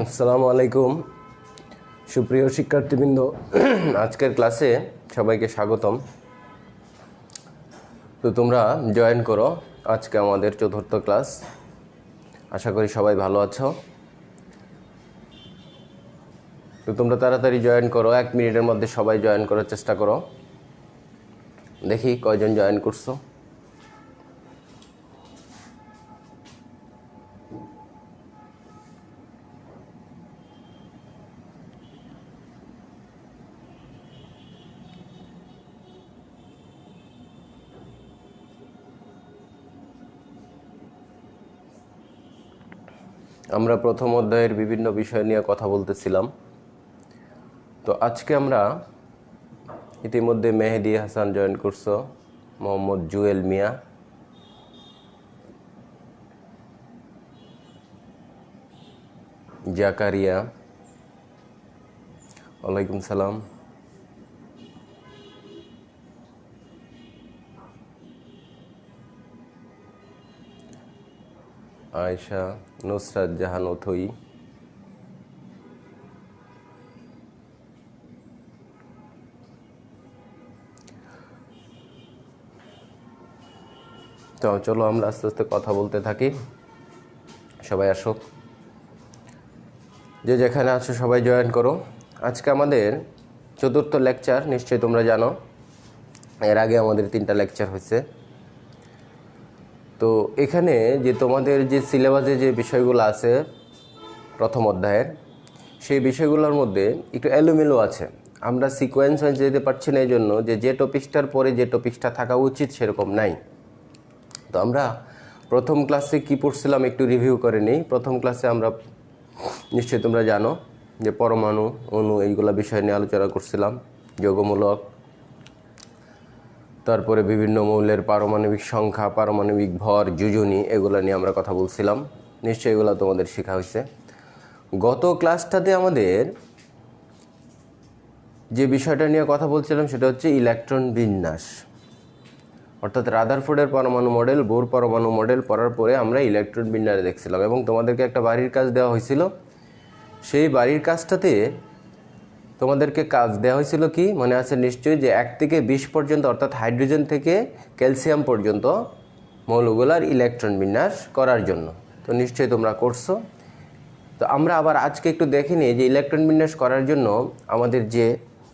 আসসালামু আলাইকুম সুপ্রিয় শিক্ষার্থীবৃন্দ, আজকের ক্লাসে সবাইকে স্বাগতম। তো তোমরা জয়েন করো, আজকে আমাদের চতুর্থ ক্লাস। আশা করি সবাই ভালো আছো। তো তোমরা তাড়াতাড়ি জয়েন করো, 1 মিনিটের মধ্যে সবাই জয়েন করার চেষ্টা করো। দেখি কয়জন জয়েন করছো। আমরা প্রথম অধ্যায়ের বিভিন্ন বিষয় নিয়ে কথা বলতেছিলাম। তো আজকে আমরা ইতিমধ্যে মেহেদি হাসান জয়েন করছো, মোহাম্মদ জুয়েল মিয়া, জাকারিয়া, ওয়ালাইকুম সালাম, আয়েশা, নুসরাত জাহান অথই, তো চলো আমরা আস্তে আস্তে কথা বলতে থাকি। সবাই আসো, যে যেখানে আছো সবাই জয়েন করো। আজকে আমাদের চতুর্থ লেকচার, নিশ্চয়ই তোমরা জানো। এর আগে আমাদের 3টা লেকচার হয়েছে। তো এখানে যে তোমাদের যে সিলেবাসে যে বিষয়গুলো আছে প্রথম অধ্যায়ের, সেই বিষয়গুলোর মধ্যে একটু এলোমেলো আছে। আমরা সিকোয়েন্স ওয়াইজ যেতে পারছি না, এই জন্য যে টপিকসটার পরে যে টপিকসটা থাকা উচিত সেরকম নাই। তো আমরা প্রথম ক্লাসে কি পড়ছিলাম একটু রিভিউ করে নিই। প্রথম ক্লাসে আমরা নিশ্চয়ই তোমরা জানো যে পরমাণু, অণু, এইগুলা বিষয় নিয়ে আলোচনা করছিলাম, যোগমূলক, তারপরে বিভিন্ন মৌলের পারমাণবিক সংখ্যা, পারমাণবিক ভর, যোজনী, এগুলো নিয়ে আমরা কথা বলছিলাম। নিশ্চয়ই এগুলো তোমাদের শেখা হয়েছে। গত ক্লাসটাতে আমাদের যে বিষয়টা নিয়ে কথা বলছিলাম সেটা হচ্ছে ইলেকট্রন বিন্যাস, অর্থাৎ রাদারফোর্ডের পরমাণু মডেল, বোর পরমাণু মডেল পড়ার পরে আমরা ইলেকট্রন বিন্যাস দেখছিলাম এবং তোমাদেরকে একটা বাড়ির কাজ দেওয়া হয়েছিল। সেই বাড়ির কাজটাতে তোমাদেরকে কাজ দেওয়া হয়েছিল কি মনে আছে নিশ্চয়ই, যে 1 থেকে 20 পর্যন্ত, অর্থাৎ হাইড্রোজেন থেকে ক্যালসিয়াম পর্যন্ত মৌলগুলার ইলেকট্রন বিন্যাস করার জন্য। তো নিশ্চয়ই তোমরা করছো। তো আমরা আবার আজকে একটু দেখে নিই যে ইলেকট্রন বিন্যাস করার জন্য আমাদের যে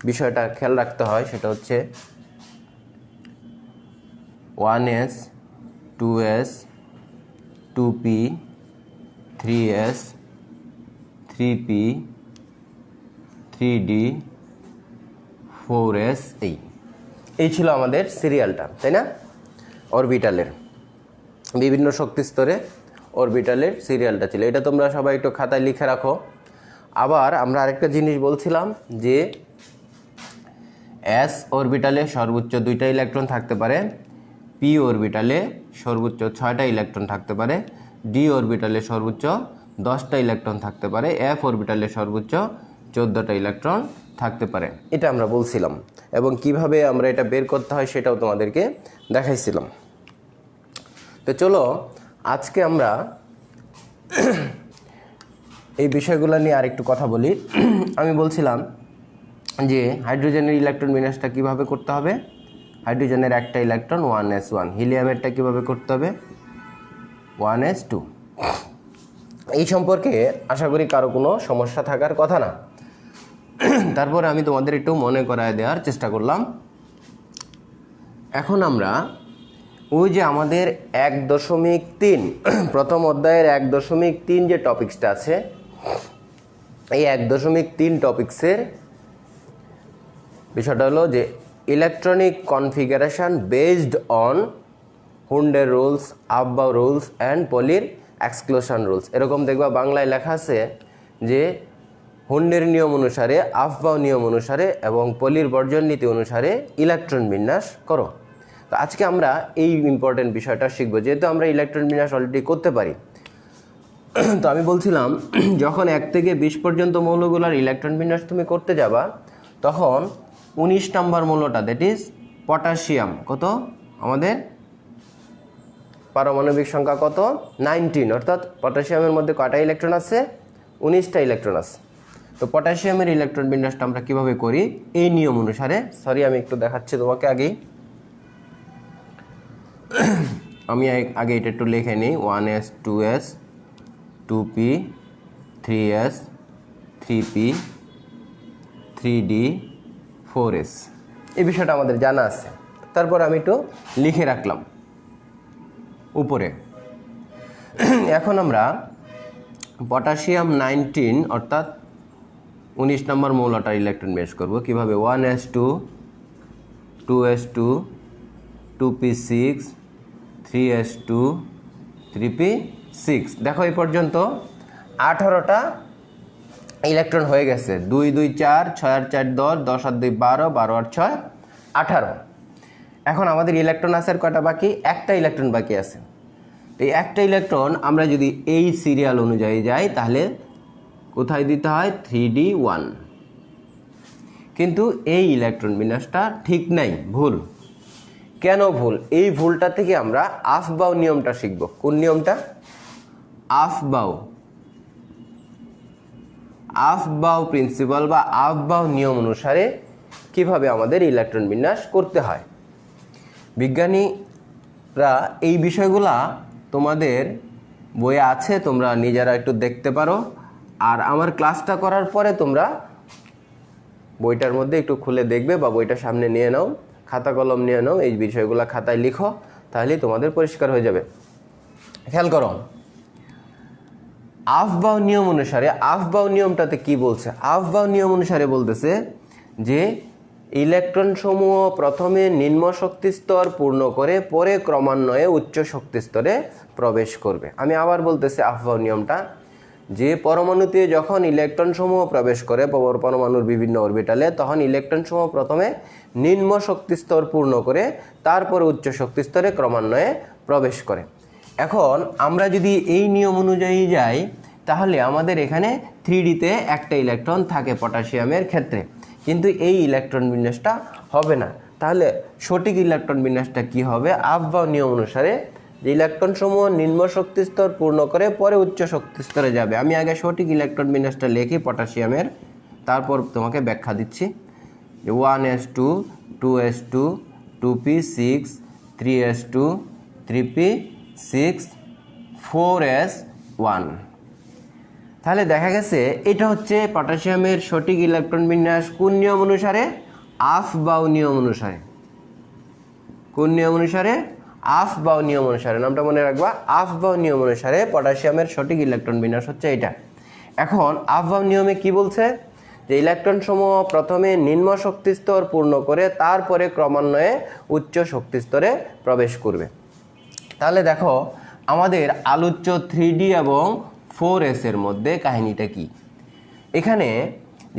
বিষয়টা খেয়াল রাখতে হয় সেটা হচ্ছে 1s, 2s, 2p, 3s, 3p, 3d, 4s, এই ছিল আমাদের সিরিয়ালটা, তাই না? অরবিটালের বিভিন্ন শক্তি স্তরে অরবিটালের সিরিয়ালটা ছিল। এটা তোমরা সবাই একটু খাতায় লিখে রাখো। আবার আমরা আরেকটা জিনিস বলছিলাম যে s অরবিটালে সর্বোচ্চ 2টা ইলেকট্রন থাকতে পারে, p অরবিটালে সর্বোচ্চ 6টা ইলেকট্রন থাকতে পারে, d অরবিটালে সর্বোচ্চ 10টা ইলেকট্রন থাকতে পারে, f অরবিটালে সর্বোচ্চ 14টা ইলেকট্রন থাকতে পারে। এটা আমরা বলছিলাম এবং কিভাবে আমরা এটা বের করতে হয় সেটাও তোমাদেরকে দেখাইছিলাম। তো চলো আজকে আমরা এই বিষয়গুলো নিয়ে আরেকটু কথা বলি। আমি বলছিলাম যে হাইড্রোজেনের ইলেকট্রন বিন্যাসটা কিভাবে করতে হবে। হাইড্রোজেনের একটা ইলেকট্রন 1s1, হিলিয়ামেরটা কিভাবে করতে হবে 1s2। এই সম্পর্কে আশা করি কারো কোনো সমস্যা থাকার কথা না। তারপরে আমি তোমাদের একটু মনে করায় দেওয়ার চেষ্টা করলাম। এখন আমরা ওই যে আমাদের 1.3 প্রথম অধ্যায়ের 1.3 যে টপিক্সটা আছে, এই 1.3 টপিক্সের বিষয়টা হলো যে ইলেকট্রনিক কনফিগারেশন বেসড অন হুন্ডের রুলস, আফবাউ রুলস অ্যান্ড পলির এক্সক্লুশন রুলস। এরকম দেখবা বাংলায় লেখা আছে যে হুন্ডের নিয়ম অনুসারে, আফবাউ নিয়ম অনুসারে এবং পলির বর্জন নীতি অনুসারে ইলেকট্রন বিন্যাস করো। তো আজকে আমরা এই ইম্পর্টেন্ট বিষয়টা শিখবো, যেহেতু আমরা ইলেকট্রন বিন্যাস অলরেডি করতে পারি। তো আমি বলছিলাম যখন 1 থেকে 20 পর্যন্ত মৌলগুলোর ইলেকট্রন বিন্যাস তুমি করতে যাবা, তখন 19 নম্বর মৌলটা, দ্যাট ইজ পটাশিয়াম, কত আমাদের পারমাণবিক সংখ্যা কত 19, অর্থাৎ পটাশিয়ামের মধ্যে কয়টা ইলেকট্রন আছে 19টা ইলেকট্রন আছে। তো পটাশিয়ামের ইলেকট্রন বিন্যাসটা আমরা কিভাবে করি এই নিয়ম অনুসারে, সরি আমি একটু দেখাচ্ছি তোমাকে আগেই, আমি আগে এটা একটু লিখে নিই 1s 2s 2p 3s 3p 3d 4s, এই বিষয়টা আমাদের জানা আছে। তারপর আমি একটু লিখে রাখলাম উপরে। এখন আমরা পটাশিয়াম 19 অর্থাৎ 19 নম্বর মৌলটার ইলেকট্রন বের করব কিভাবে 1s2 2s2 2p6 3s2 3p6। দেখো এই পর্যন্ত 18টা ইলেকট্রন হয়ে গেছে, 2 2 4 6 আর 4 10 10 আর 2 12 12 আর 6 18। এখন আমাদের ইলেকট্রন আছে কয়টা বাকি, একটা ইলেকট্রন বাকি আছে। এই একটা ইলেকট্রন আমরা যদি এই সিরিয়াল অনুযায়ী যাই তাহলে কোথায় দিতে হয় 3d1, কিন্তু এই ইলেকট্রন বিন্যাসটা ঠিক নাই, ভুল। কেন ভুল? এই ভুলটা থেকে আমরা আফবাউ নিয়মটা শিখব। কোন নিয়মটা? আফবাউ প্রিন্সিপাল বা আফবাউ নিয়ম অনুসারে কিভাবে আমাদের ইলেকট্রন বিন্যাস করতে হয়। বিজ্ঞানীরা এই বিষয়গুলা তোমাদের বইয়ে আছে, তোমরা নিজেরা একটু দেখতে পারো। আর আমার ক্লাসটা করার পরে তোমরা বইটার মধ্যে একটু খুলে দেখবে বা বইটা সামনে নিয়ে নাও, খাতা কলম নিয়ে নাও, এই বিষয়গুলো খাতায় লিখো, তাহলেই তোমাদের পরিষ্কার হয়ে যাবে। খেয়াল করো, আফবাউ নিয়ম অনুসারে, আফবাউ নিয়মটাতে কি বলছে? আফবাউ নিয়ম অনুসারে বলতেছে যে ইলেকট্রন সমূহ প্রথমে নিম্ন শক্তি স্তর পূর্ণ করে পরে ক্রমান্বয়ে উচ্চ শক্তি স্তরে প্রবেশ করবে। আমি আবার বলতেছি আফবাউ নিয়মটা, যে পরমাণুতে যখন ইলেকট্রন সমূহ প্রবেশ করে পরমাণুর বিভিন্ন অরবিটালে, তখন ইলেকট্রন সমূহ প্রথমে নিম্ন শক্তি স্তর পূর্ণ করে তারপরে উচ্চ শক্তি স্তরে ক্রমান্বয়ে প্রবেশ করে। এখন আমরা যদি এই নিয়ম অনুযায়ী যাই তাহলে আমাদের এখানে 3Dতে একটা ইলেকট্রন থাকে পটাশিয়ামের ক্ষেত্রে, কিন্তু এই ইলেকট্রন বিন্যাসটা হবে না। তাহলে সঠিক ইলেকট্রন বিন্যাসটা কি হবে? আফবাউ নিয়ম অনুসারে যে ইলেকট্রন সমূহ নিম্ন শক্তি স্তর পূর্ণ করে পরে উচ্চ শক্তি স্তরে যাবে। আমি আগে সঠিক ইলেকট্রন বিন্যাসটা লিখি পটাশিয়ামের, তারপর তোমাকে ব্যাখ্যা দিচ্ছি। 1s2 2s2 2p6 3s2 3p6 4s1। তাহলে দেখা গেছে এটা হচ্ছে পটাশিয়ামের সঠিক ইলেকট্রন বিন্যাস। কোন নিয়ম অনুসারে? আফবাউ নিয়ম অনুসারে। কোন নিয়ম অনুসারে? আফবাউ নিয়ম অনুসারে। নামটা মনে রাখবা, আফবাউ নিয়ম অনুসারে পটাশিয়ামের সঠিক ইলেকট্রন বিন্যাস হচ্ছে এটা। এখন আফবাউ নিয়মে কি বলছে? যে ইলেকট্রন সমূহ প্রথমে নিম্ন শক্তি স্তর পূর্ণ করে তারপরে ক্রমান্বয়ে উচ্চ শক্তি স্তরে প্রবেশ করবে। তাহলে দেখো আমাদের আলোচ্য 3D এবং 4s এর মধ্যে কাহিনীটা কি? এখানে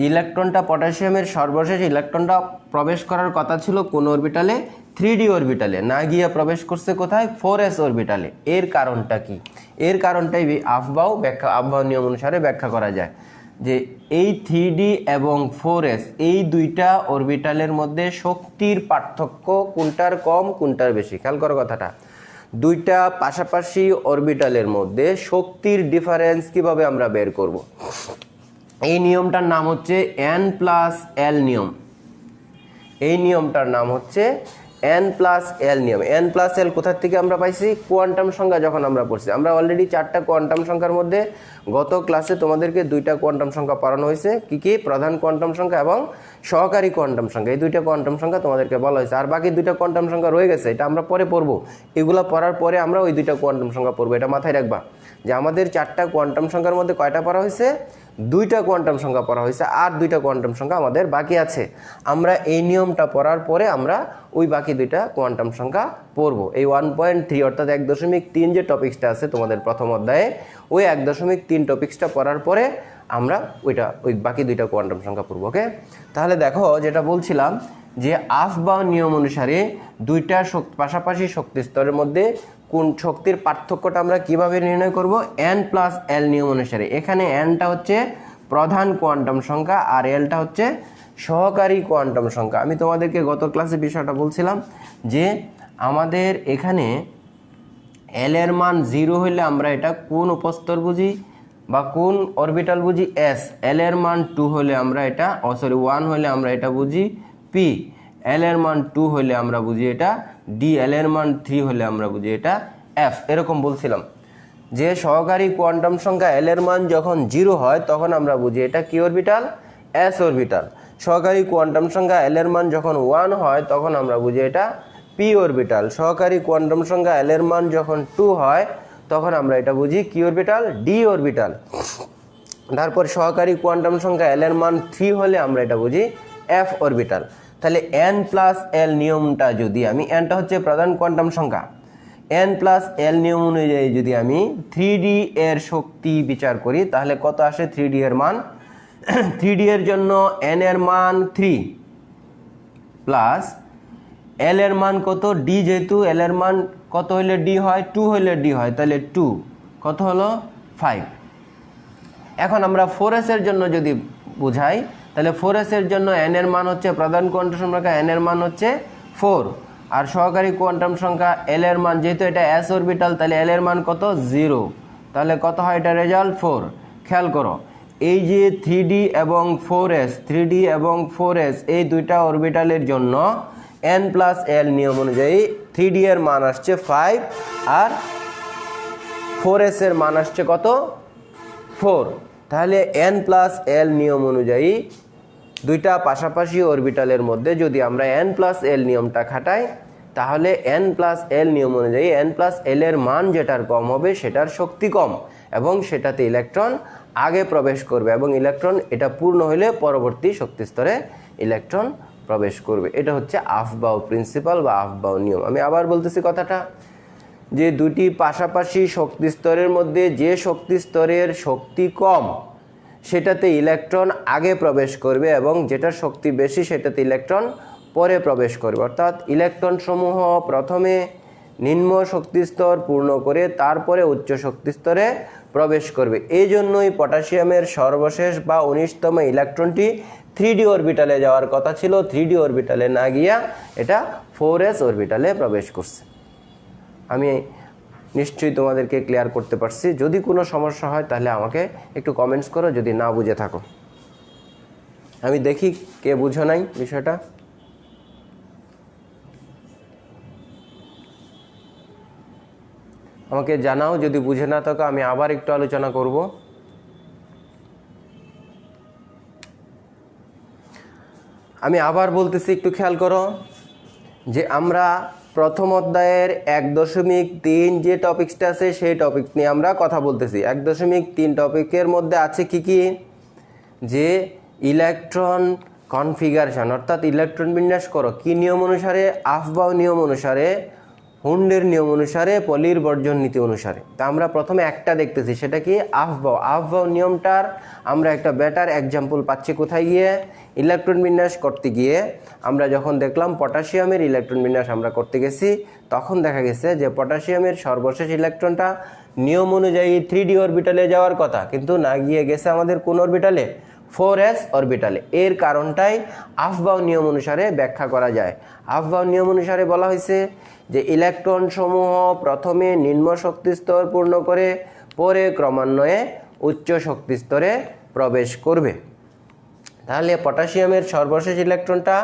ইলেকট্রনটা পটাশিয়ামের সর্বশেষ ইলেকট্রনটা প্রবেশ করার কথা ছিল কোন অরবিটালে? 3D অরবিটালে, না গিয়ে প্রবেশ করছে কোথায়? 4s অরবিটালে। এর কারণটা কি? এর কারণটাই আফবাউ নিয়ম অনুসারে ব্যাখ্যা করা যায় যে এই 3D এবং 4s এই দুইটা অরবিটালের মধ্যে শক্তির পার্থক্য কোনটার কম কোনটার বেশি। খেয়াল করো কথাটা, দুইটা পাশাপাশি অরবিটালের মধ্যে শক্তির ডিফারেন্স কিভাবে আমরা বের করব? এই নিয়মটার নাম হচ্ছে n+l নিয়ম। এই নিয়মটার নাম হচ্ছে n+l নিয়ম। n+l কোথা থেকে আমরা পাইছি? কোয়ান্টাম সংখ্যা যখন আমরা পড়ছি। আমরা অলরেডি 4টা কোয়ান্টাম সংখ্যার মধ্যে গত ক্লাসে তোমাদেরকে 2টা কোয়ান্টাম সংখ্যা পড়ানো হয়েছে। কি কি? প্রধান কোয়ান্টাম সংখ্যা এবং সহকারী কোয়ান্টাম সংখ্যা। এই 2টা কোয়ান্টাম সংখ্যা তোমাদেরকে বলা হয়েছে। আর বাকি 2টা কোয়ান্টাম সংখ্যা রয়ে গেছে, এটা আমরা পরে পড়বো। এগুলো পড়ার পরে আমরা ওই 2টা কোয়ান্টাম সংখ্যা পড়বো। এটা মাথায় রাখবা যে আমাদের 4টা কোয়ান্টাম সংখ্যার মধ্যে কয়টা পড়া হয়েছে? 2টা কোয়ান্টাম সংখ্যা পড়া হয়েছে, আর 2টা কোয়ান্টাম সংখ্যা আমাদের বাকি আছে। আমরা এই নিয়মটা পড়ার পরে আমরা ওই বাকি 2টা কোয়ান্টাম সংখ্যা পড়বো। এই 1.3 অর্থাৎ 1.3 যে টপিক্সটা আছে তোমাদের প্রথম অধ্যায়ে, ওই 1.3 টপিক্সটা পড়ার পরে আমরা ওই বাকি 2টা কোয়ান্টাম সংখ্যা পড়বো। ওকে, তাহলে দেখো যেটা বলছিলাম যে আফবাউ নিয়ম অনুসারে দুইটা পাশাপাশি শক্তি স্তরের মধ্যে কোন শক্তির পার্থক্যটা আমরা কিভাবে নির্ণয় করব? n+l নিয়ম অনুসারে। এখানে nটা হচ্ছে প্রধান কোয়ান্টাম সংখ্যা আর lটা হচ্ছে সহকারী কোয়ান্টাম সংখ্যা। আমি তোমাদেরকে গত ক্লাসে বিষয়টা বলছিলাম যে আমাদের এখানে এল এর মান 0 হলে আমরা এটা কোন উপস্তর বুঝি বা কোন অরবিটাল বুঝি এস। এল এর মান 2 হলে আমরা এটা 1 হলে আমরা এটা বুঝি পি। এল এর মান 2 হলে আমরা বুঝি এটা ডি। এল এর মান 3 হলে আমরা বুঝি এটা এফ। এরকম বলছিলাম যে সহকারী কোয়ান্টাম সংখ্যা এল এর মান যখন 0 হয় তখন আমরা বুঝি এটা কি অরবিটাল, এস অরবিটাল। সহকারী কোয়ান্টাম সংখ্যা এল এর মান যখন 1 হয় তখন আমরা বুঝি এটা পি অরবিটাল। সহকারী কোয়ান্টাম সংখ্যা এল এর মান যখন 2 হয় তখন আমরা এটা বুঝি কি অরবিটাল, ডি অরবিটাল। তারপর সহকারী কোয়ান্টাম সংখ্যা এল এর মান 3 হলে আমরা এটা বুঝি এফ অরবিটাল। তাহলে এন প্লাস এল নিয়মটা যদি আমি, এনটা হচ্ছে প্রধান কোয়ান্টাম সংখ্যা, এন প্লাস এল নিয়ম অনুযায়ী যদি আমি 3D এর শক্তি বিচার করি তাহলে কত আসে 3D এর মান। 3D এর জন্য এন এর মান 3 প্লাস এল এর মান কত, ডি, যেহেতু এল এর মান কত হইলে ডি হয়, 2 হইলে ডি হয়, তাহলে 2 কত হলো 5। এখন আমরা 4s এর জন্য যদি বুঝাই তাহলে 4s এর জন্য n এর মান হচ্ছে, প্রধান কোয়ান্টাম সংখ্যা n এর মান হচ্ছে 4, আর সহকারী কোয়ান্টাম সংখ্যা l এর মান, যেহেতু এটা s অরবিটাল তাহলে l এর মান কত 0, তাহলে কত হয় এটা রেজাল্ট 4। খেয়াল করো এই যে 3D এবং 4s, 3D এবং 4s এই দুইটা অরবিটালের জন্য n প্লাস l নিয়ম অনুযায়ী 3D এর মান আসছে 5 আর 4s এর মান আসছে কত 4। তাহলে n প্লাস l নিয়ম অনুযায়ী দুইটা পাশাপাশি অরবিটালের মধ্যে যদি আমরা n প্লাস l নিয়মটা খাটাই তাহলে n প্লাস l নিয়ম অনুযায়ী n প্লাস l এর মান যেটার কম হবে সেটার শক্তি কম এবং সেটাতে ইলেকট্রন আগে প্রবেশ করবে এবং ইলেকট্রন এটা পূর্ণ হলে পরবর্তী শক্তি স্তরে ইলেকট্রন প্রবেশ করবে। এটা হচ্ছে আফবাউ প্রিন্সিপাল বা আফবাউ নিয়ম। আমি আবার বলতেছি কথাটা, যে দুটি পাশাপাশি শক্তি স্তরের মধ্যে যে শক্তি স্তরের শক্তি কম সেটাতে ইলেকট্রন আগে প্রবেশ করবে এবং যেটার শক্তি বেশি সেটাতে ইলেকট্রন পরে প্রবেশ করবে। অর্থাৎ ইলেকট্রন সমূহ প্রথমে নিম্ন শক্তি স্তর পূর্ণ করে তারপরে উচ্চ শক্তি স্তরে প্রবেশ করবে। এই জন্যই পটাশিয়ামের সর্বশেষ বা 19তম ইলেকট্রনটি 3D অরবিটালে যাওয়ার কথা ছিল, 3D অরবিটালে না গিয়া এটা 4s অরবিটালে প্রবেশ করছে। আমি নিশ্চয়ই তোমাদেরকে ক্লিয়ার করতে পারছি। যদি কোনো সমস্যা হয় তাহলে আমাকে একটু কমেন্টস করো, যদি না বুঝে থাকো। আমি দেখি কে বুঝো নাই বিষয়টা। আমাকে জানাও যদি বুঝে না থাকো, আমি আবার একটু আলোচনা করব। আমি আবার বলতেছি, একটু খেয়াল করো যে আমরা প্রথম অধ্যায়ের 1.3 যে টপিকসটা আছে সেই টপিক নিয়ে আমরা কথা বলতেছি। 1.3 টপিকের মধ্যে আছে কি কি, যে ইলেকট্রন কনফিগারেশন অর্থাৎ ইলেকট্রন বিন্যাস করো কি নিয়ম অনুসারে, আফবাউ নিয়ম অনুসারে, হুন্ডের নিয়ম অনুসারে, পলির বর্জন নীতি অনুসারে। তা আমরা প্রথমে একটা দেখতেছি, সেটা কি আফবাউ। আফবাউ নিয়মটার আমরা একটা বেটার এক্সাম্পল পাচ্ছি কোথায় গিয়ে, ইলেকট্রন বিন্যাস করতে গিয়ে। আমরা যখন দেখলাম পটাশিয়ামের ইলেকট্রন বিন্যাস আমরা করতে গেছি তখন দেখা গেছে যে পটাশিয়ামের সর্বশেষ ইলেকট্রনটা নিয়ম অনুযায়ী 3D অরবিটালে যাওয়ার কথা, কিন্তু না গিয়ে গেছে আমাদের কোন অরবিটালে, 4s অরবিটালে। এর কারণটাই আফবাউ নিয়ম অনুসারে ব্যাখ্যা করা যায়। আফবাউ নিয়ম অনুসারে বলা হয়েছে যে ইলেকট্রন সমূহ প্রথমে নিম্ন শক্তি স্তর পূর্ণ করে পরে ক্রমান্বয়ে উচ্চ শক্তি স্তরে প্রবেশ করবে। তাহলে পটাশিয়ামের সর্বশেষ ইলেকট্রনটা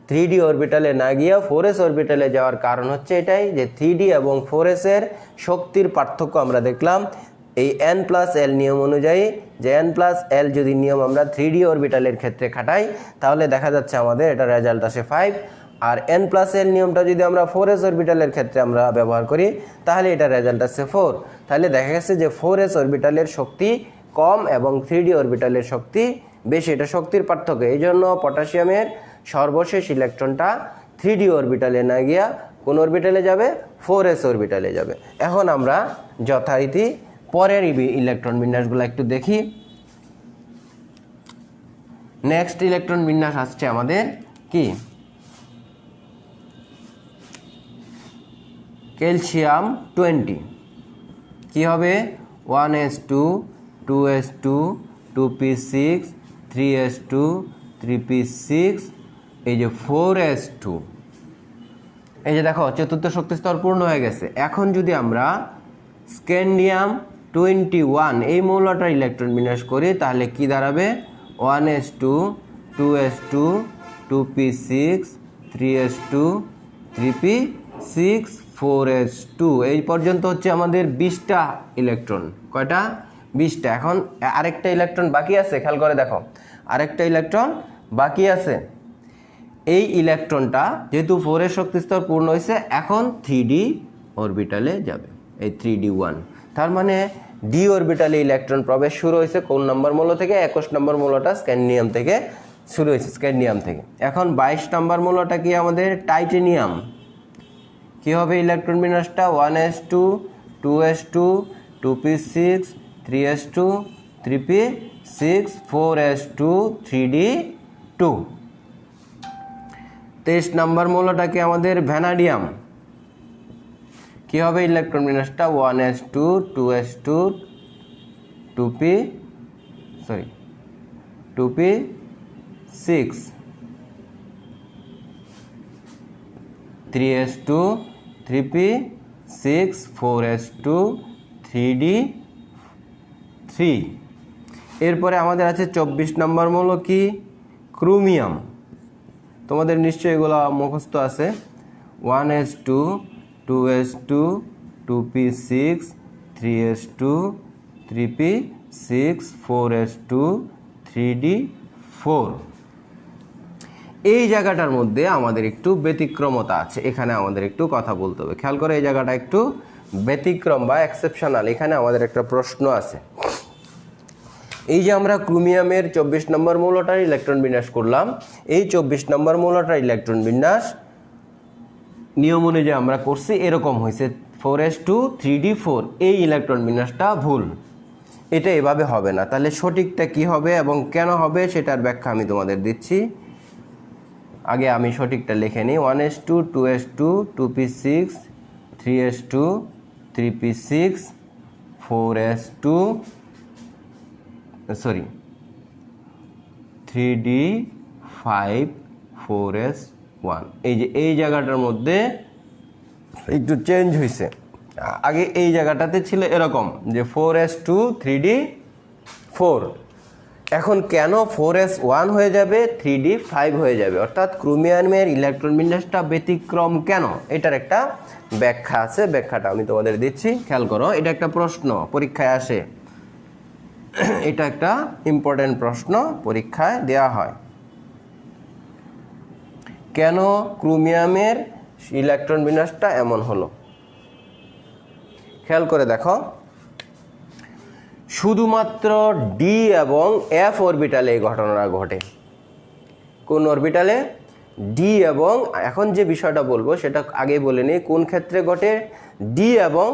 3D অরবিটালে না গিয়ে 4s অরবিটালে যাওয়ার কারণ হচ্ছে এটাই, যে 3D এবং 4s এর শক্তির পার্থক্য আমরা দেখলাম এই n প্লাস l নিয়ম অনুযায়ী। যে n প্লাস l যদি নিয়ম আমরা 3D অরবিটালের ক্ষেত্রে খাটাই তাহলে দেখা যাচ্ছে আমাদের এটা রেজাল্ট আসে 5, আর n প্লাস l নিয়মটা যদি আমরা 4s অরবিটালের ক্ষেত্রে আমরা ব্যবহার করি তাহলে এটা রেজাল্ট আসছে 4। তাহলে দেখা গেছে যে 4s অরবিটালের শক্তি কম এবং 3D অরবিটালের শক্তি বেশি, এটা শক্তির পার্থক্য। এই জন্য পটাশিয়ামের সর্বশেষ ইলেকট্রনটা 3D অরবিটালে না গিয়া কোন অরবিটালে যাবে, 4s অরবিটালে যাবে। এখন আমরা যথারীতি পরের ইলেকট্রন বিন্যাসগুলো একটু দেখি। নেক্সট ইলেকট্রন বিন্যাস আসছে আমাদের কি, ক্যালসিয়াম 20 কি হবে 1s2 2s2 2p6 3s2 3p6 এই যে 4s2। এই যে দেখো চতুর্থ শক্তি স্তর পূর্ণ হয়ে গেছে। এখন যদি আমরা স্ক্যান্ডিয়াম 21 এই মৌলটার ইলেকট্রন বিন্যাস করি তাহলে কি দাঁড়াবে 1s2 2s2 2p6 3s2 3p6 4s2 এই পর্যন্ত হচ্ছে আমাদের 20টা ইলেকট্রন। কয়টা? 20টা। এখন আরেকটা ইলেকট্রন বাকি আছে, খেয়াল করে দেখো আরেকটা ইলেকট্রন বাকি আছে। এই ইলেকট্রনটা যেহেতু 4 এর শক্তি স্তর পূর্ণ হয়েছে এখন 3d অরবিটালে যাবে, এই 3d1। তার মানে ডি অরবিটালে ইলেকট্রন প্রবেশ শুরু হয়েছে কোন নম্বর মৌল থেকে? 21 নম্বর মৌলটা স্ক্যান্ডিয়াম থেকে শুরু হয়েছে, স্ক্যান্ডিয়াম থেকে। এখন 22 নম্বর মৌলটা কি আমাদের? টাইটেনিয়াম। কি হবে electron বিন্যাসটা? 1s2 2s2 2p6 3s2 3p6 4s2 3d2। 23 নম্বর মৌলটা কি আমাদের? ভ্যানাডিয়াম। কি হবে electron বিন্যাসটা? 1s2 2s2 2p6 3s2 3p6 4s2 3d3। এরপরে আমাদের আছে 24 নম্বর মৌল কি? ক্রোমিয়াম। তোমাদের নিশ্চয়ই এগুলো মুখস্থ আছে। 1s2 2s2 2p6 3s2 3p6 4s2 3d4। এই জায়গাটার মধ্যে আমাদের একটু ব্যতিক্রমতা আছে, এখানে আমাদের একটু কথা বলতে হবে। খেয়াল করে এই জায়গাটা একটু ব্যতিক্রম বা এক্সেপশনাল, এখানে আমাদের একটা প্রশ্ন আছে। এই যে আমরা ক্রোমিয়ামের 24 নম্বর মৌলটার ইলেকট্রন বিন্যাস করলাম, এই 24 নম্বর মৌলটার ইলেকট্রন বিন্যাস নিয়ম অনুযায়ী আমরা করছি এরকম হয়েছে 4s2 3d4। এই ইলেকট্রন বিন্যাসটা ভুল, এটা এভাবে হবে না। তাহলে সঠিকটা কি হবে এবং কেন হবে সেটার ব্যাখ্যা আমি তোমাদের দিচ্ছি। আগে আমি সঠিকটা লিখে নিই। 1s2 2s2 2p6 3s2 3p6 4s2 3d5 4s1। এই যে এই জায়গাটার মধ্যে একটু চেঞ্জ হয়েছে। আগে এই জায়গাটাতে ছিল এরকম যে 4s2 3d4, এখন কেন 4s1 হয়ে যাবে 3d5 হয়ে যাবে? অর্থাৎ ক্রোমিয়ামের ইলেকট্রন বিন্যাসটা ব্যতিক্রম কেন, এটার একটা ব্যাখ্যা আছে। ব্যাখ্যাটা আমি তোমাদের দিচ্ছি, খেয়াল করো। এটা একটা প্রশ্ন পরীক্ষায় আসে, এটা একটা ইম্পর্টেন্ট প্রশ্ন, পরীক্ষায় দেয়া হয়। কেন ক্রোমিয়ামের ইলেকট্রন বিন্যাসটা এমন হলো? খেয়াল করে দেখো, শুধুমাত্র ডি এবং এফ অরবিটালে এই ঘটনাটা ঘটে। কোন অরবিটালে? ডি এবং, এখন যে বিষয়টা বলবো সেটা আগে বলে নিই, কোন ক্ষেত্রে ঘটে? ডি এবং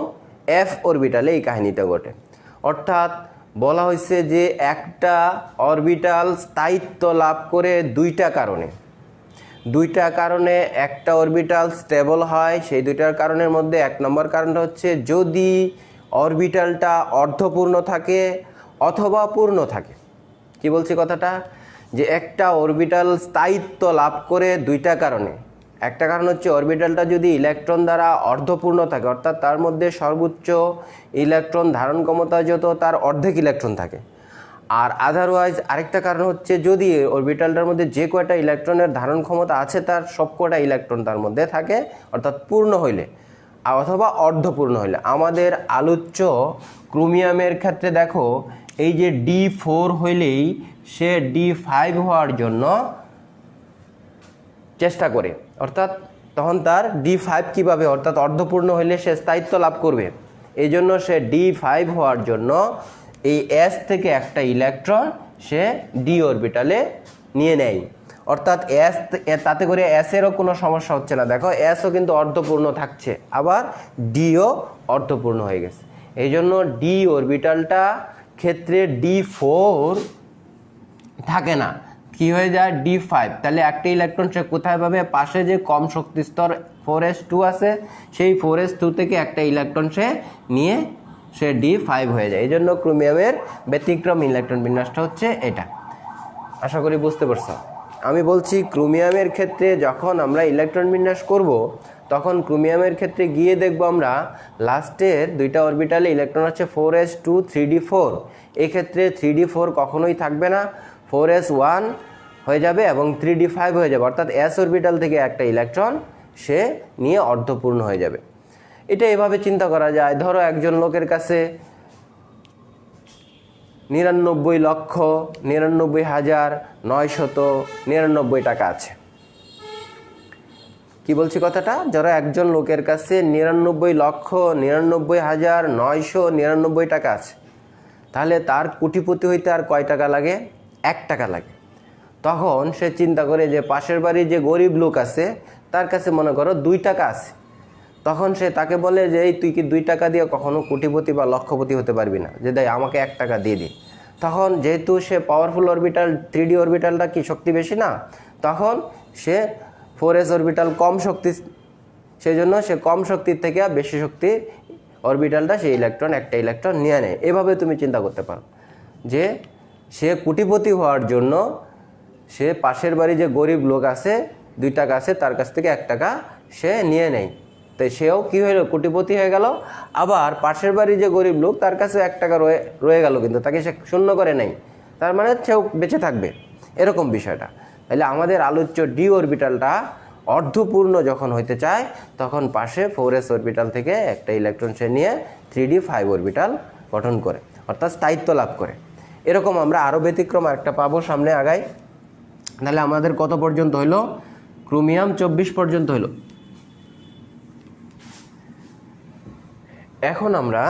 এফ অরবিটালে এই কাহিনীটা ঘটে। অর্থাৎ বলা হয়েছে যে একটা অরবিটাল স্থায়িত্ব লাভ করে দুইটা কারণে একটা অরবিটাল স্টেবল হয়। সেই দুইটার কারণের মধ্যে এক নম্বর কারণটা হচ্ছে যদি অরবিটালটা অর্ধপূর্ণ থাকে অথবা পূর্ণ থাকে। কি বলছি কথাটা? যে একটা অরবিটাল স্থায়িত্ব লাভ করে দুইটা কারণে। একটা কারণ হচ্ছে অরবিটালটা যদি ইলেকট্রন দ্বারা অর্ধপূর্ণ থাকে, অর্থাৎ তার মধ্যে সর্বোচ্চ ইলেকট্রন ধারণ ক্ষমতা যত তার অর্ধেক ইলেকট্রন থাকে। আর আদারওয়াইজ আরেকটা কারণ হচ্ছে যদি অরবিটালটার মধ্যে যে কয়টা ইলেকট্রনের ধারণ ক্ষমতা আছে তার সব কয়টা ইলেকট্রন তার মধ্যে থাকে, অর্থাৎ পূর্ণ হইলে অথবা অর্ধপূর্ণ হইলে। আমাদের আলোচ্য ক্রোমিয়ামের ক্ষেত্রে দেখো, এই যে D4 হইলেই সে D5 হওয়ার জন্য চেষ্টা করে, অর্থাৎ তখন তার D5 কিভাবে, অর্থাৎ অর্ধপূর্ণ হইলে সে স্থায়িত্ব লাভ করবে। এই জন্য সে D5 হওয়ার জন্য এই S থেকে একটা ইলেকট্রন সে ডি অরবিটালে নিয়ে নেয়। অর্থাৎ S, তাতে করে S এরও কোনো সমস্যা হচ্ছে না। দেখো Sও কিন্তু অর্ধপূর্ণ থাকছে, আবার ডিও অর্ধপূর্ণ হয়ে গেছে। এই জন্য ডি অরবিটালটা ক্ষেত্রে D4 থাকে না, কি হয়ে যায়? D5। তাহলে একটা ইলেকট্রন সে কোথায় পাবে? পাশে যে কম শক্তি স্তর 4s2 আছে, সেই 4s2 থেকে একটা ইলেকট্রন সে নিয়ে সে D5 হয়ে যায়। এই জন্য ক্রোমিয়ামের ব্যতিক্রম ইলেকট্রন বিন্যাসটা হচ্ছে এটা। আশা করি বুঝতে পারছো। আমি বলছি ক্রোমিয়ামের ক্ষেত্রে যখন আমরা ইলেকট্রন বিন্যাস করব তখন ক্রোমিয়ামের ক্ষেত্রে গিয়ে দেখব আমরা লাস্টের দুইটা অরবিটালে ইলেকট্রন আছে 4s2 3d4। এক্ষেত্রে 3d4 কখনোই থাকবে না, 4s1 হয়ে যাবে এবং 3d5 হয়ে যাবে, অর্থাৎ s অরবিটাল থেকে একটা ইলেকট্রন সে নিয়ে অর্ধপূর্ণ হয়ে যাবে। এটা এভাবে চিন্তা করা যায়, ধরো একজন লোকের কাছে 99,99,999 টাকা আছে। কি বলছি কথাটা, যারা একজন লোকের কাছে 99,99,999 টাকা আছে, তাহলে তার কোটিপতি হইতে আর কয় টাকা লাগে? 1 টাকা লাগে। তখন সে চিন্তা করে যে পাশের বাড়ির যে গরিব লোক আছে তার কাছে মনে করো 2 টাকা আছে, তখন সে তাকে বলে যে এই তুই কি 2 টাকা দিয়ে কখনো কোটিপতি বা লক্ষপতি হতে পারবি না, যে দেয় আমাকে 1 টাকা দিয়ে দে। তখন যেহেতু সে পাওয়ারফুল অরবিটাল 3D অরবিটালটা কি শক্তি বেশি না, তখন সে 4s অরবিটাল কম শক্তি, সেই জন্য সে কম শক্তির থেকে বেশি শক্তির অরবিটালটা সেই ইলেকট্রন একটা ইলেকট্রন নিয়ে নেয়। এভাবে তুমি চিন্তা করতে পারো যে সে কোটিপতি হওয়ার জন্য সে পাশের বাড়ি যে গরিব লোক আছে 2 টাকা আছে তার কাছ থেকে 1 টাকা সে নিয়ে নেয়, তাই সেও কী হলো? কোটিপতি হয়ে গেল। আবার পাশের বাড়ি যে গরিব লোক তার কাছে 1 টাকা রয়ে গেল, কিন্তু তাকে সে শূন্য করে নেই, তার মানে সেও বেঁচে থাকবে, এরকম বিষয়টা। তাহলে আমাদের আলোচ্য ডি অরবিটালটা অর্ধপূর্ণ যখন হইতে চায় তখন পাশে 4s অরবিটাল থেকে একটা ইলেকট্রন সে নিয়ে 3d5 অরবিটাল গঠন করে, অর্থাৎ স্থায়িত্ব লাভ করে। এরকম আমরা আরও ব্যতিক্রম একটা পাবো সামনে আগাই। তাহলে আমাদের কত পর্যন্ত হইলো? ক্রোমিয়াম 24 পর্যন্ত হইলো। এখন আমরা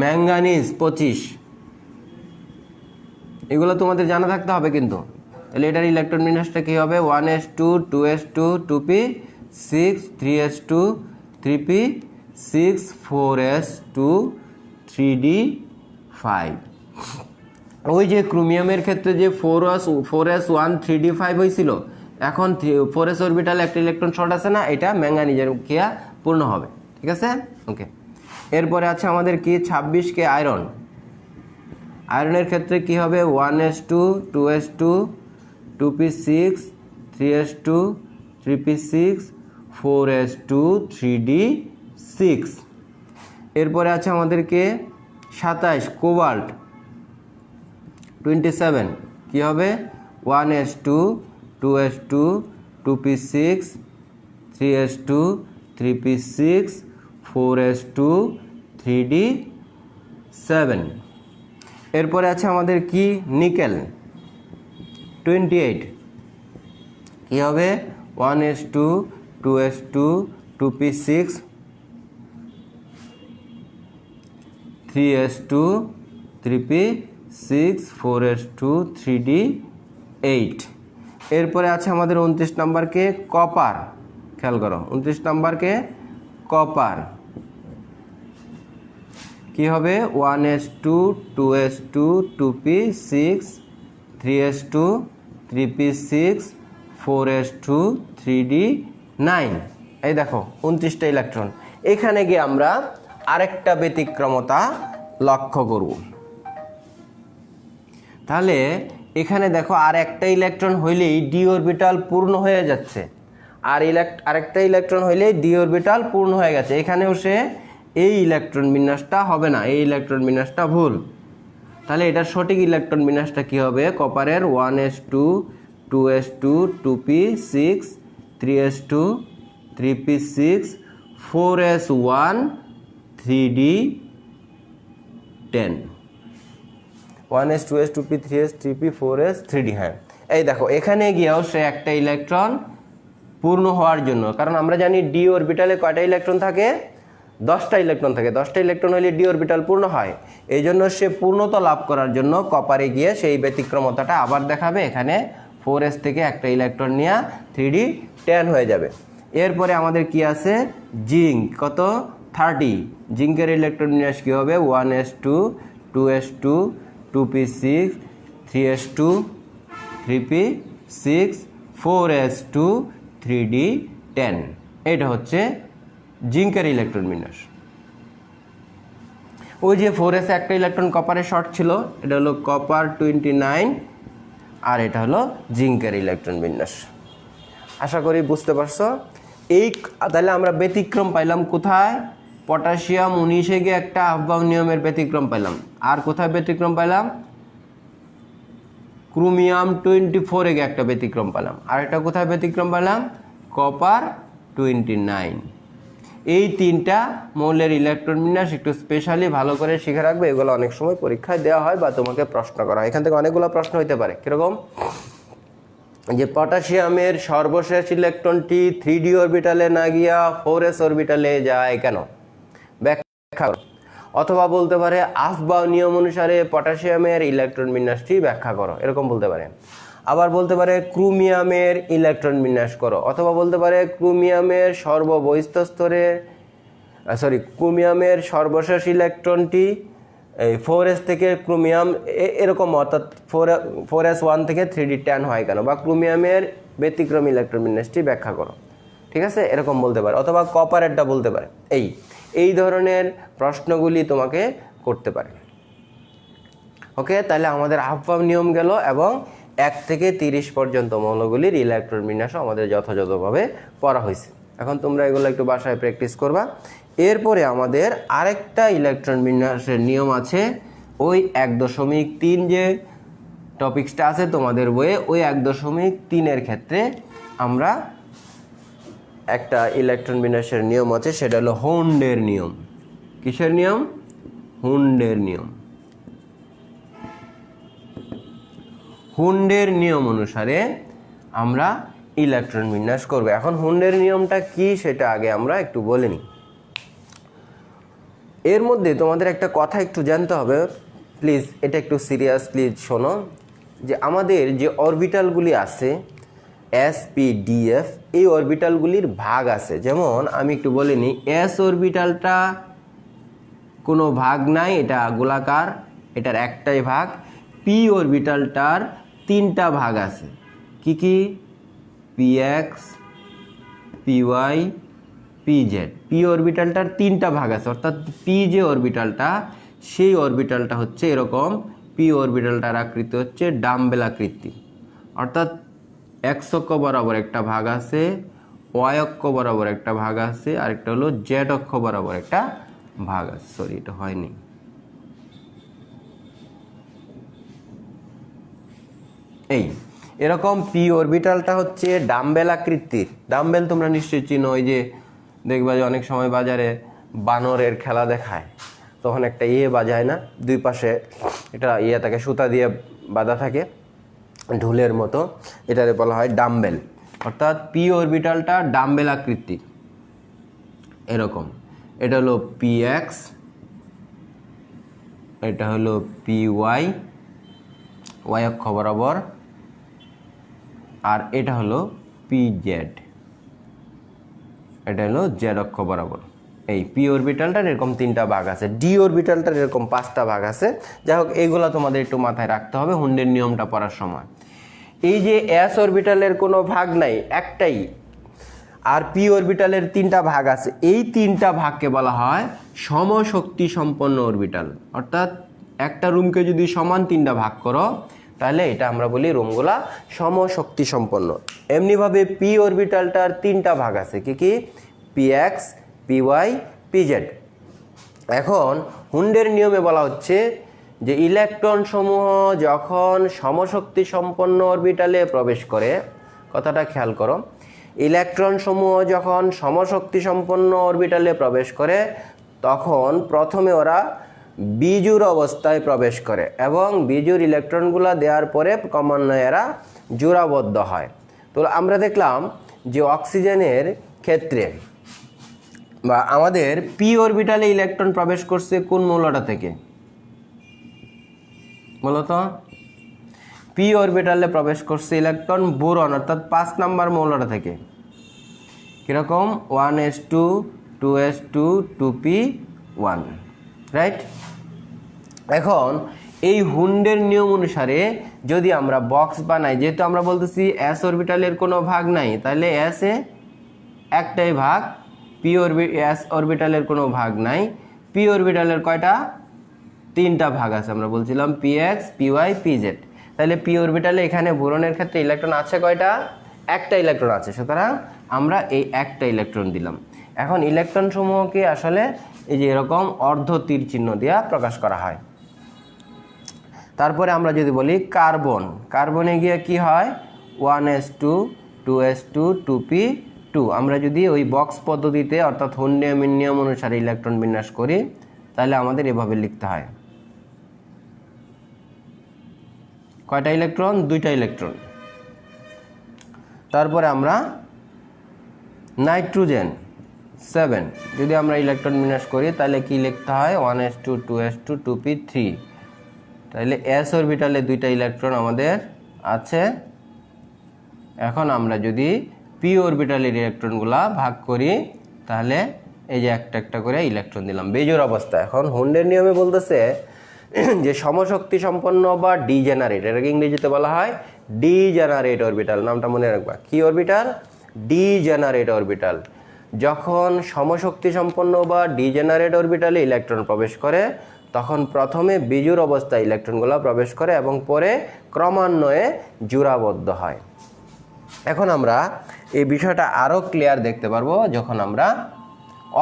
ম্যাঙ্গানিজ 25, এগুলো তোমাদের জানা থাকতে হবে কিন্তু। তাহলে এটার ইলেকট্রন বিন্যাসটা কী হবে? 1s2 2s2 2p6 3s2 3p6 4s2 3d5। ওই যে ক্রোমিয়ামের ক্ষেত্রে যে 4s1 3d5 হয়েছিল, এখন 4s অরবিটাল একটা ইলেকট্রন শর্ট আছে না, এটা ম্যাঙ্গানিজের ক্রিয়া পূর্ণ হবে। ঠিক আছে, ওকে। এরপরে আছে আমাদের কি 26 আয়রন। আয়রনের ক্ষেত্রে কি হবে? 1s2 2s2 2p6 3s2 3p6 4s2 3d6। এরপরে আছে আমাদেরকে 27 কোবাল্ট 27, কি হবে? 1s2 2s2 2p6 3s2 3p6 4s2 3d7। এরপরে আছে আমাদের কি নিকেল 28, কি হবে? 1s2 2s2 2p6 3s2 3p6 4s2 3d8। এরপরে আছে আমাদের 29 নাম্বারকে কপার, খেয়াল করো 29 নাম্বারকে কপার, কি হবে? 1s2 2s2 2p6 3s2 3p6 4s2 3d9। এই দেখো 29টা ইলেকট্রন। এখানে গিয়ে আমরা আরেকটা ব্যতিক্রমতা লক্ষ্য করব। তাহলে এখানে দেখো আর একটা ইলেকট্রন হইলেই ডি অরবিটাল পূর্ণ হয়ে যাচ্ছে, আর আরেকটা ইলেকট্রন হইলেই ডি অরবিটাল পূর্ণ হয়ে গেছে। এখানেও সে এই ইলেকট্রন বিন্যাসটা হবে না, এই ইলেকট্রন বিন্যাসটা ভুল। তাহলে এটার সঠিক ইলেকট্রন বিন্যাসটা কি হবে? কপারের 1s2 2s2 2p6 3s2 3p6 4s1 3d10, 1s 2s 2p 3s 3p 4s 3d। হ্যাঁ, এই দেখো এখানে গিয়েও সে একটা ইলেকট্রন পূর্ণ হওয়ার জন্য, কারণ আমরা জানি ডি অরবিটালে কয়টা ইলেকট্রন থাকে? 10টা ইলেকট্রন থাকে। 10টা ইলেকট্রন হলে ডি অরবিটাল পূর্ণ হয়। এই জন্য সে পূর্ণতা লাভ করার জন্য কপারে গিয়ে সেই ব্যতিক্রমতাটা আবার দেখাবে। এখানে 4s থেকে একটা ইলেকট্রন নিয়ে 3d10 হয়ে যাবে। এরপরে আমাদের কি আছে? জিঙ্ক, কত? 30। জিঙ্কের ইলেকট্রন বিন্যাস কী হবে? 1s2 2s2 2p6 3s2 3p6 4s2 3d10। এটা হচ্ছে জিঙ্কের ইলেকট্রন বিন্যাস। ওই যে 4s একটা ইলেকট্রন কপারে শর্ট ছিল, এটা হলো কপার 29, আর এটা হলো জিঙ্কের ইলেকট্রন বিন্যাস। আশা করি বুঝতে পারছো। তাহলে আমরা ব্যতিক্রম পাইলাম কোথায়? পটাশিয়াম 19-এ গিয়ে একটা আফবাউ নিয়মের ব্যতিক্রম পাইলাম। আর কোথায় ব্যতিক্রম পাইলাম? ক্রোমিয়াম 24-এ গিয়ে একটা ব্যতিক্রম পেলাম। আর এটা কোথায় ব্যতিক্রম পেলাম? কপার 29। এই তিনটা মৌলের ইলেকট্রন বিন্যাস একটু স্পেশালি ভালো করে শিখে রাখবে। এগুলো অনেক সময় পরীক্ষায় দেওয়া হয় বা তোমাকে প্রশ্ন করা হয়। এখান থেকে অনেকগুলো প্রশ্ন হইতে পারে। কিরকম? যে পটাশিয়ামের সর্বশেষ ইলেকট্রনটি 3d অরবিটালে না গিয়া 4s অরবিটালে যায় কেন? ব্যাখ্যা করো। অথবা বলতে পারে আফবাউ নিয়ম অনুসারে পটাশিয়ামের ইলেকট্রন বিন্যাসটি ব্যাখ্যা করো, এরকম বলতে পারে। আবার বলতে পারে ক্রোমিয়ামের ইলেকট্রন বিন্যাস করো। অথবা বলতে পারে ক্রোমিয়ামের ক্রোমিয়ামের সর্বশেষ ইলেকট্রনটি এই 4s থেকে ক্রোমিয়াম এরকম, অর্থাৎ 4s1 থেকে 3d10 হয় কেন? বা ক্রোমিয়ামের ব্যতিক্রম ইলেকট্রন বিন্যাসটি ব্যাখ্যা করো। ঠিক আছে, এরকম বলতে পারে। অথবা কপারেরটা বলতে পারে। এই ধরনের প্রশ্নগুলি তোমাকে করতে পারে। ওকে, তাহলে আমাদের আফবাউ নিয়ম গেল এবং 1 থেকে 30 পর্যন্ত মৌলগুলির ইলেকট্রন বিন্যাস আমাদের যথাযথভাবে পড়া হয়েছে। এখন তোমরা এগুলো একটু বাসায় প্র্যাকটিস করবা। এরপরে আমাদের আরেকটা ইলেকট্রন বিন্যাসের নিয়ম আছে। ওই 1.3 যে টপিক্সটা আছে তোমাদের বইয়ে, ওই 1.3-এর ক্ষেত্রে আমরা একটা ইলেকট্রন বিন্যাসের নিয়ম আছে, সেটা হলো হুন্ডের নিয়ম। কিসের নিয়ম? হুন্ডের নিয়ম। হুন্ডের নিয়ম অনুসারে আমরা ইলেকট্রন বিন্যাস করব। এখন হুন্ডের নিয়মটা কি সেটা আগে আমরা একটু বলে নিই। এর মধ্যে তোমাদের একটা কথা একটু জানতে হবে, প্লিজ এটা একটু সিরিয়াসলি শোনো। যে আমাদের যে অরবিটালগুলি আছে s,p,d,f, এই অরবিটালগুলির ভাগ আছে। যেমন আমি একটু বলে নিই, s অরবিটালটা কোনো ভাগ নাই, এটা গোলাকার, এটার একটাই ভাগ। p অরবিটালটার 3টা ভাগ আছে। কি কি? px, py, pz। p অরবিটালটার 3টা ভাগ আছে, অর্থাৎ p যে অরবিটালটা, সেই অরবিটালটা হচ্ছে এরকম। p অরবিটালটার আকৃতি হচ্ছে ডাম্বেল আকৃতি, অর্থাৎ x অক্ষ বরাবর একটা ভাগ আছে, y অক্ষ বরাবর একটা ভাগ আছে, আর একটা হলো z অক্ষ বরাবর একটা ভাগ আছে। সরি, এটা হয়নি। এরকম পি অরবিটালটা হচ্ছে ডাম্বেল আকৃতির। ডাম্বেল তোমরা নিশ্চয়ই চিনো, ওই যে দেখবা যে অনেক সময় বাজারে বানরের খেলা দেখায়, তখন একটা বাজায় না, দুই পাশে এটা থাকে, সুতা দিয়ে বাঁধা থাকে ঢোলের মতো, এটারে বলা হয় ডাম্বেল। অর্থাৎ পি অরবিটালটা ডাম্বেল আকৃতির এরকম। এটা হলো px, এটা হলো py, y অক্ষ বরাবর, আর এটা হলো pz, এটা হলো z অক্ষ বরাবর। এই পি অরবিটালটার এরকম 3টা ভাগ আছে, ডি অরবিটালটার এরকম 5টা ভাগ আছে। যাই হোক, এইগুলো তোমাদের একটু মাথায় রাখতে হবে হুন্ডের নিয়মটা পড়ার সময়। এই যে এস অরবিটালের কোনো ভাগ নাই, একটাই, আর পি অরবিটালের 3টা ভাগ আছে, এই 3টা ভাগকে বলা হয় সমশক্তি সম্পন্ন অরবিটাল। অর্থাৎ একটা রুমকে যদি সমান 3টা ভাগ করো, তাহলে এটা আমরা বলি রুমগুলা সমশক্তি সম্পন্ন। এমনিভাবে পি অরবিটালটার 3টা ভাগ আছে। কি কি? px, py, pz। এখন হুন্ডের নিয়মে বলা হচ্ছে যে ইলেকট্রন সমূহ যখন সমশক্তি সম্পন্ন অরবিটালে প্রবেশ করে, কথাটা খেয়াল করো, ইলেকট্রন সমূহ যখন সমশক্তি সম্পন্ন অরবিটালে প্রবেশ করে, তখন প্রথমে ওরা বিজুর অবস্থায় প্রবেশ করে এবং বিজুর ইলেকট্রনগুলো দেওয়ার পরে ক্রমান্বয়ে এরা জোড়াবদ্ধ হয়। তো আমরা দেখলাম যে অক্সিজেনের ক্ষেত্রে বা আমাদের পি অরবিটালে ইলেকট্রন প্রবেশ করছে কোন মৌলটা থেকে? বলতো, পি অরবিটালে প্রবেশ করছে ইলেকট্রন বোরন, অর্থাৎ 5 নাম্বার মৌলটা থেকে। কিরকম? 1s2, 2s2, 2p1, right? এখন এই হুন্ডের নিয়ম অনুসারে যদি আমরা বক্স বানাই, যেহেতু আমরা বলতেছি এস অরবিটালের কোনো ভাগ নাই, তাহলে এস এ একটাই ভাগ, এস অরবিটালের কোনো ভাগ নাই। পি অরবিটালের কয়টা? 3টা ভাগ আছে, আমরা বলছিলাম px, py, pz। তাহলে পি অরবিটালে এখানে বোরনের ক্ষেত্রে ইলেকট্রন আছে কয়টা? একটা ইলেকট্রন আছে, সুতরাং আমরা এই একটা ইলেকট্রন দিলাম। এখন ইলেকট্রন সমূহকে আসলে এই যে এরকম অর্ধ তীর চিহ্ন দিয়া প্রকাশ করা হয়। তারপরে আমরা যদি বলি কার্বন, কার্বনে গিয়ে কি হয়? 1s2 2s2 2p2। আমরা যদি ওই বক্স পদ্ধতিতে অর্থাৎ হুন নিয়মের নিয়ম অনুসারে ইলেকট্রন বিন্যাস করি তাহলে আমাদের এভাবে লিখতে হয়। কয়টা ইলেকট্রন? দুইটা ইলেকট্রন। তারপরে আমরা নাইট্রোজেন 7 যদি আমরা ইলেকট্রন বিন্যাস করি তাহলে কি লিখতে হয়? 1s2 2s2 2p3। তাহলে এস অরবিটালে দুইটা ইলেকট্রন আমাদের আছে। এখন আমরা যদি পি অরবিটালের ইলেকট্রনগুলা ভাগ করি তাহলে এই যে একটা একটা করে ইলেকট্রন দিলাম বেজোড় অবস্থা। এখন হুন্ডের নিয়মে বলতেছে যে সমশক্তি সম্পন্ন বা ডিজেনারেট, এটাকে ইংরেজিতে বলা হয় ডিজেনারেট অরবিটাল। নামটা মনে রাখবা, কি অরবিটাল? Degenerate orbital. যখন সমশক্তি সম্পন্ন বা ডিজেনারেট অরবিটালে ইলেকট্রন প্রবেশ করে তখন প্রথমে বিজোড় অবস্থায় ইলেকট্রনগুলো প্রবেশ করে এবং পরে ক্রমান্বয়ে জোড়াবদ্ধ হয়। এখন আমরা এই বিষয়টা আরও ক্লিয়ার দেখতে পারবো যখন আমরা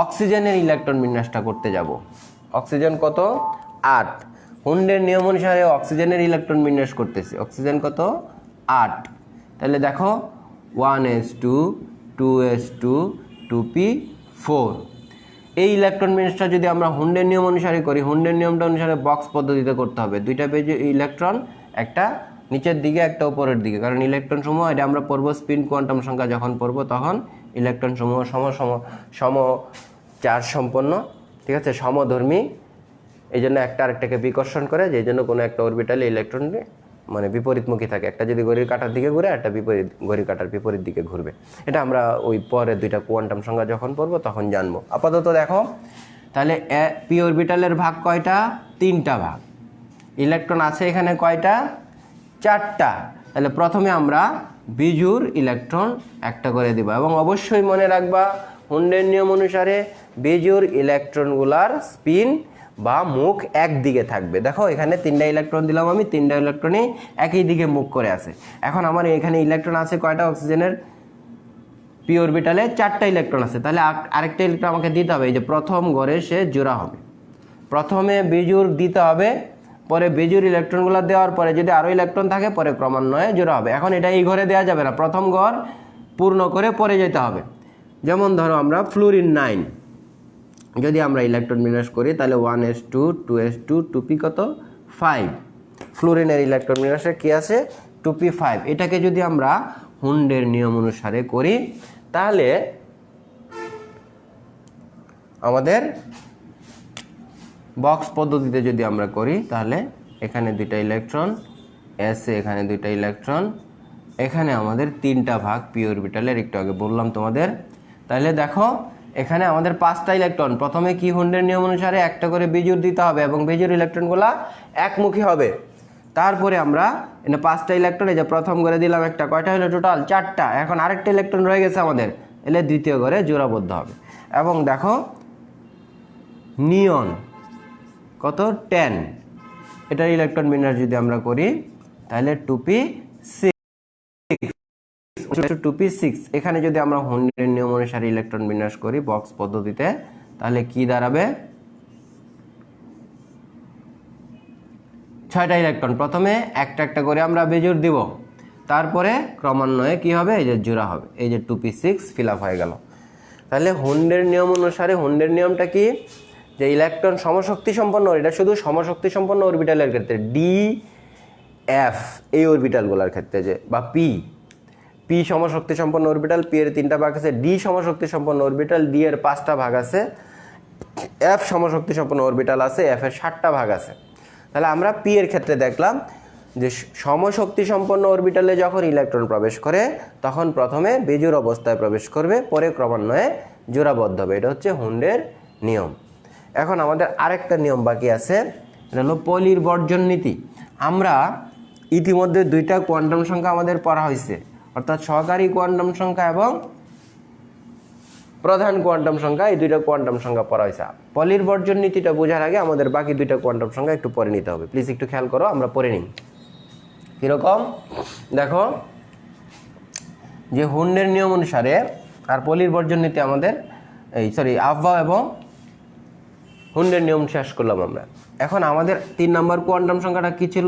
অক্সিজেনের ইলেকট্রন বিন্যাসটা করতে যাব। অক্সিজেন কত? 8। হুন্ডের নিয়ম অনুসারে অক্সিজেনের ইলেকট্রন বিন্যাস করতেছি। অক্সিজেন কত? 8। তাহলে দেখো 1s2 2s2 2p4। এই ইলেকট্রন বিন্যাসটা যদি আমরা হুন্ডের নিয়ম অনুসারে করি, হুন্ডের নিয়মটা অনুসারে বক্স পদ্ধতিতে করতে হবে। দুইটা পেজে ইলেকট্রন, একটা নিচের দিকে একটা উপরের দিকে, কারণ ইলেকট্রন সমূহ এটা আমরা পড়বো স্পিন কোয়ান্টাম সংখ্যা যখন পড়বো তখন ইলেকট্রন সমূহ সম চার্জ সম্পন্ন, ঠিক আছে, সমধর্মী। এই জন্য একটা আরেকটাকে বিকর্ষণ করে, যেই জন্য কোনো একটা অরবিটালে ইলেকট্রন মানে বিপরীতমুখী থাকে। একটা যদি ঘড়ির কাঁটার দিকে ঘুরে, একটা ঘড়ির কাঁটার বিপরীত দিকে ঘুরবে। এটা আমরা ওই পরে দুইটা কোয়ান্টাম সংখ্যা যখন পড়বো তখন জানবো। আপাতত দেখো তাহলে পি অরবিটালের ভাগ কয়টা? 3টা ভাগ। ইলেকট্রন আছে এখানে কয়টা? 4টা। তাহলে প্রথমে আমরা বিজোড় ইলেকট্রন একটা করে দিব এবং অবশ্যই মনে রাখবা হুন্ডের নিয়ম অনুসারে বিজোড় ইলেকট্রনগুলার স্পিন বা মুখ একদিকে থাকবে। দেখো এখানে 3টা ইলেকট্রন দিলাম আমি, 3টা ইলেকট্রনই একই দিকে মুখ করে আছে। এখন আমার এখানে ইলেকট্রন আছে কয়টা? অক্সিজেনের পি অরবিটালে 4টা ইলেকট্রন আছে। তাহলে আরেকটা ইলেকট্রন আমাকে দিতে হবে। এই যে প্রথম ঘরে সে জোড়া হবে, প্রথমে বিজোড় দিতে হবে, পরে বিজোড় ইলেকট্রনগুলো দেওয়ার পরে যদি আরও ইলেকট্রন থাকে পরে ক্রমান্বয়ে জোড়া হবে। এখন এটা এই ঘরে দেওয়া যাবে না, প্রথম ঘর পূর্ণ করে পরে যেতে হবে। যেমন ধরো আমরা ফ্লোরিন 9 যদি আমরা ইলেকট্রন বিন্যাস করি তাহলে 1s2 2s2 2p কত? 5। ফ্লোরিনের ইলেকট্রন বিন্যাসে কি আছে? 2p5। এটাকে যদি আমরা হুন্ডের নিয়ম অনুসারে করি তাহলে আমাদের বক্স পদ্ধতিতে যদি আমরা করি তাহলে এখানে দুইটা ইলেকট্রন এসে, এখানে দুইটা ইলেকট্রন, এখানে আমাদের 3টা ভাগ পি অরবিটালের, একটু আগে বললাম তোমাদের। তাহলে দেখো এখানে আমাদের 5টা ইলেকট্রন। প্রথমে কি হুন্ডের নিয়ম অনুসারে একটা করে বিজোড় দিতে হবে এবং বিজোড় ইলেকট্রনগুলা একমুখী হবে। তারপরে আমরা এখানে 5টা ইলেকট্রন, এই যে প্রথম ঘরে দিলাম একটা, কয়টা হলো টোটাল? 4টা। এখন আরেকটা ইলেকট্রন রয়ে গেছে আমাদের, এলে দ্বিতীয় ঘরে জোড়াবদ্ধ হবে। এবং দেখো নিয়ন কত? 10। এটার ইলেকট্রন বিন্যাস যদি আমরা করি তাহলে 2p6। 2p6 এখানে যদি আমরা হুন্ডের নিয়ম অনুসারে ইলেকট্রন বিন্যাস করি বক্স পদ্ধতিতে তাহলে কি দাঁড়াবে? 6টা ইলেকট্রন। প্রথমে একটা একটা করে আমরা বিজোড় দিব, তারপরে ক্রমান্বয়ে কি হবে? এই যে জোড়া হবে। এই যে 2p6 ফিল আপ হয়ে গেল। তাহলে হুন্ডের নিয়ম অনুসারে, হুন্ডের নিয়মটা কি? যে ইলেকট্রন সমশক্তি সম্পন্ন, এটা শুধু সমশক্তি সম্পন্ন অরবিটালের ক্ষেত্রে, ডি এফ এই অরবিটালগুলোর ক্ষেত্রে, যে বা পি পি সমশক্তি সম্পন্ন অরবিটাল, পি এর 3টা ভাগ আছে। ডি সমশক্তি সম্পন্ন অরবিটাল, ডি এর 5টা ভাগ আছে। এফ সমশক্তি সম্পন্ন অরবিটাল আছে, এফ এর 7টা ভাগ আছে। তাহলে আমরা পি এর ক্ষেত্রে দেখলাম যে সমশক্তি সম্পন্ন অরবিটালে যখন ইলেকট্রন প্রবেশ করে তখন প্রথমে বিজোড় অবস্থায় প্রবেশ করবে, পরে ক্রমান্বয়ে জোড়াবদ্ধ হবে। এটা হচ্ছে হুন্ডের নিয়ম। এখন আমাদের আরেকটা নিয়ম বাকি আছে, এটা হলো পলির বর্জন নীতি। আমরা ইতিমধ্যে 2টা কোয়ান্টাম সংখ্যা আমাদের পড়া হয়েছে, অর্থাৎ সহকারী কোয়ান্টাম সংখ্যা এবং প্রধান কোয়ান্টাম সংখ্যা, এই 2টা কোয়ান্টাম সংখ্যা পড়া হয়েছে। পলির বর্জন নীতিটা বোঝার আগে আমাদের বাকি 2টা কোয়ান্টাম সংখ্যা একটু পরে নিতে হবে। প্লিজ একটু খেয়াল করো, আমরা পড়ে নিই। কীরকম দেখো, যে হুন্ডের নিয়ম অনুসারে আর পলির বর্জন নীতি আমাদের আফবাউ এবং হুন্ডের নিয়ম শেষ করলাম আমরা। এখন আমাদের 3 নম্বর কোয়ান্টাম সংখ্যাটা কি ছিল?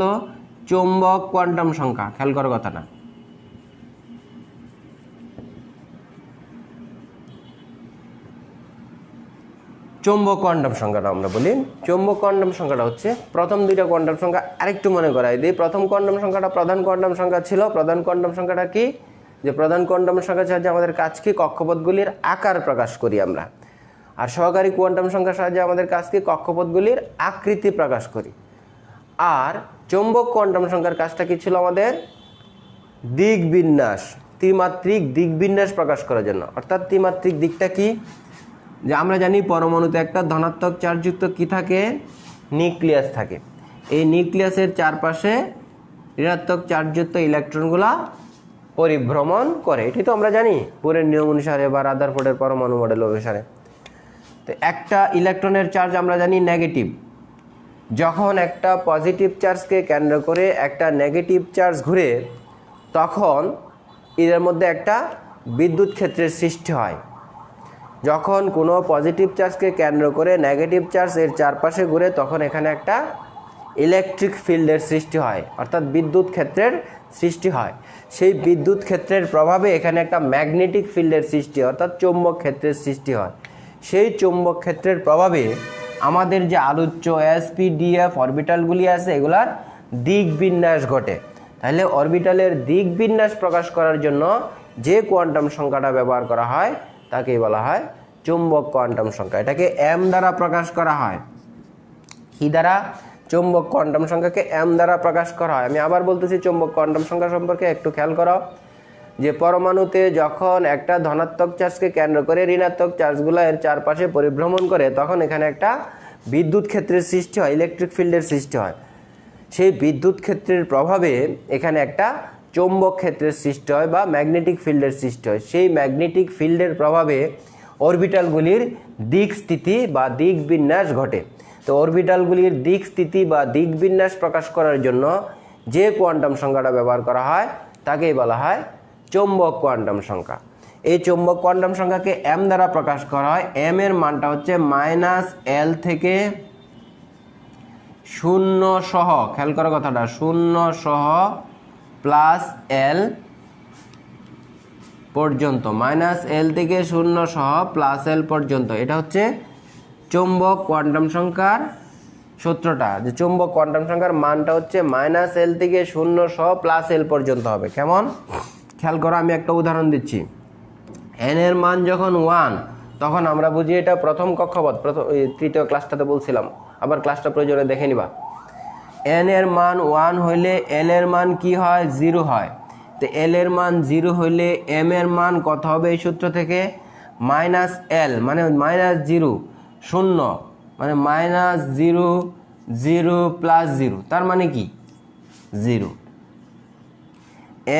চৌম্বক কোয়ান্টাম সংখ্যা। খেয়াল করার কথাটা, চৌম্বক কোয়ান্টাম সংখ্যাটা আমরা বলি। চৌম্বক কোয়ান্টাম সংখ্যাটা হচ্ছে প্রথম 2টা কোয়ান্টাম সংখ্যা আরেকটু মনে করাই দিই। প্রথম কোয়ান্টাম সংখ্যাটা প্রধান কোয়ান্টাম সংখ্যা ছিল। প্রধান কোয়ান্টাম সংখ্যাটা কি? যে প্রধান কোয়ান্টাম সংখ্যার সাহায্যে আমাদের কাজ কি? কক্ষপথগুলির আকার প্রকাশ করি আমরা। আর সহকারী কোয়ান্টাম সংখ্যার সাহায্যে আমাদের কাজ কি? কক্ষপথগুলির আকৃতি প্রকাশ করি। আর চৌম্বক কোয়ান্টাম সংখ্যার কাজটা কি ছিল আমাদের? দিক বিন্যাস, ত্রিমাত্রিক দিক বিন্যাস প্রকাশ করার জন্য। অর্থাৎ ত্রিমাত্রিক দিকটা কি? যে আমরা জানি পরমাণুতে একটা ধনাত্মক চার্জযুক্ত কি থাকে? নিউক্লিয়াস থাকে। এই নিউক্লিয়াসের চারপাশে ঋণাত্মক চার্জযুক্ত ইলেকট্রনগুলা পরিভ্রমণ করে। এটি তো আমরা জানি বোরের নিয়ম অনুসারে বা রাদারফোর্ডের পরমাণু মডেল অনুসারে। তো একটা ইলেকট্রনের চার্জ আমরা জানি নেগেটিভ। যখন একটা পজিটিভ চার্জকে কেন্দ্র করে একটা নেগেটিভ চার্জ ঘুরে, তখন এদের মধ্যে একটা বিদ্যুৎ ক্ষেত্রের সৃষ্টি হয়। যখন কোনো পজিটিভ চার্জকে কেন্দ্র করে নেগেটিভ চার্জ এর চারপাশে ঘুরে, তখন এখানে একটা ইলেকট্রিক ফিল্ডের সৃষ্টি হয়, অর্থাৎ বিদ্যুৎ ক্ষেত্রের সৃষ্টি হয়। সেই বিদ্যুৎ ক্ষেত্রের প্রভাবে এখানে একটা ম্যাগনেটিক ফিল্ডের সৃষ্টি হয়, অর্থাৎ চৌম্বক ক্ষেত্রের সৃষ্টি হয়। সেই চৌম্বক ক্ষেত্রের প্রভাবে আমাদের যে আলোচ্য এসপিডিএফ অরবিটালগুলি আছে, এগুলার দিক বিন্যাস ঘটে। তাহলে অরবিটালের দিক বিন্যাস প্রকাশ করার জন্য যে কোয়ান্টাম সংখ্যাটা ব্যবহার করা হয় তাকেই বলা হয় চৌম্বক কোয়ান্টাম সংখ্যা। এটাকে এম দ্বারা প্রকাশ করা হয়। কি দ্বারা? চৌম্বক কোয়ান্টাম সংখ্যাকে এম দ্বারা প্রকাশ করা হয়। আমি আবার বলতেছি চৌম্বক কোয়ান্টাম সংখ্যা সম্পর্কে একটু খেয়াল করো। যে পরমাণুতে যখন একটা ধনাত্মক চার্জকে কেন্দ্র করে ঋণাত্মক চার্জগুলো এর চারপাশে পরিভ্রমণ করে, তখন এখানে একটা বিদ্যুৎ ক্ষেত্রের সৃষ্টি হয়, ইলেকট্রিক ফিল্ডের সৃষ্টি হয়। সেই বিদ্যুৎ ক্ষেত্রের প্রভাবে এখানে একটা চৌম্বক ক্ষেত্রের সৃষ্টি হয় বা ম্যাগনেটিক ফিল্ডের সৃষ্টি হয়। সেই ম্যাগনেটিক ফিল্ডের প্রভাবে অরবিটালগুলির দিক স্থিতি বা দিক বিন্যাস ঘটে। তো অরবিটালগুলির দিক স্থিতি বা দিক বিন্যাস প্রকাশ করার জন্য যে কোয়ান্টাম সংখ্যাটা ব্যবহার করা হয় তাকেই বলা হয় চৌম্বক কোয়ান্টাম সংখ্যা। এই চৌম্বক কোয়ান্টাম সংখ্যাকে এম দ্বারা প্রকাশ করা হয়। এম এর মানটা হচ্ছে -L থেকে 0 সহ, খেয়াল করার কথাটা, 0 সহ +L পর্যন্ত, -L থেকে 0 সহ +L পর্যন্ত। এটা হচ্ছে চৌম্বক কোয়ান্টাম সংখ্যার সূত্রটা। যে চৌম্বক কোয়ান্টাম সংখ্যার মানটা হচ্ছে -L থেকে 0 সহ +L পর্যন্ত হবে। কেমন? খেয়াল করো, আমি একটা উদাহরণ দিচ্ছি। n এর মান যখন 1, তখন আমরা বুঝি এটা প্রথম কক্ষপথ। তৃতীয় ক্লাসটাতে বলছিলাম, আবার ক্লাসটা প্রয়োজনে দেখে নিবা। n এর মান 1 হইলে l এর মান কি হয়? 0 হয়। তো l এর মান 0 হইলে m এর মান কত হবে? এই সূত্র থেকে -L মানে -0, 0 মানে -0, 0 + 0, তার মানে কি? 0।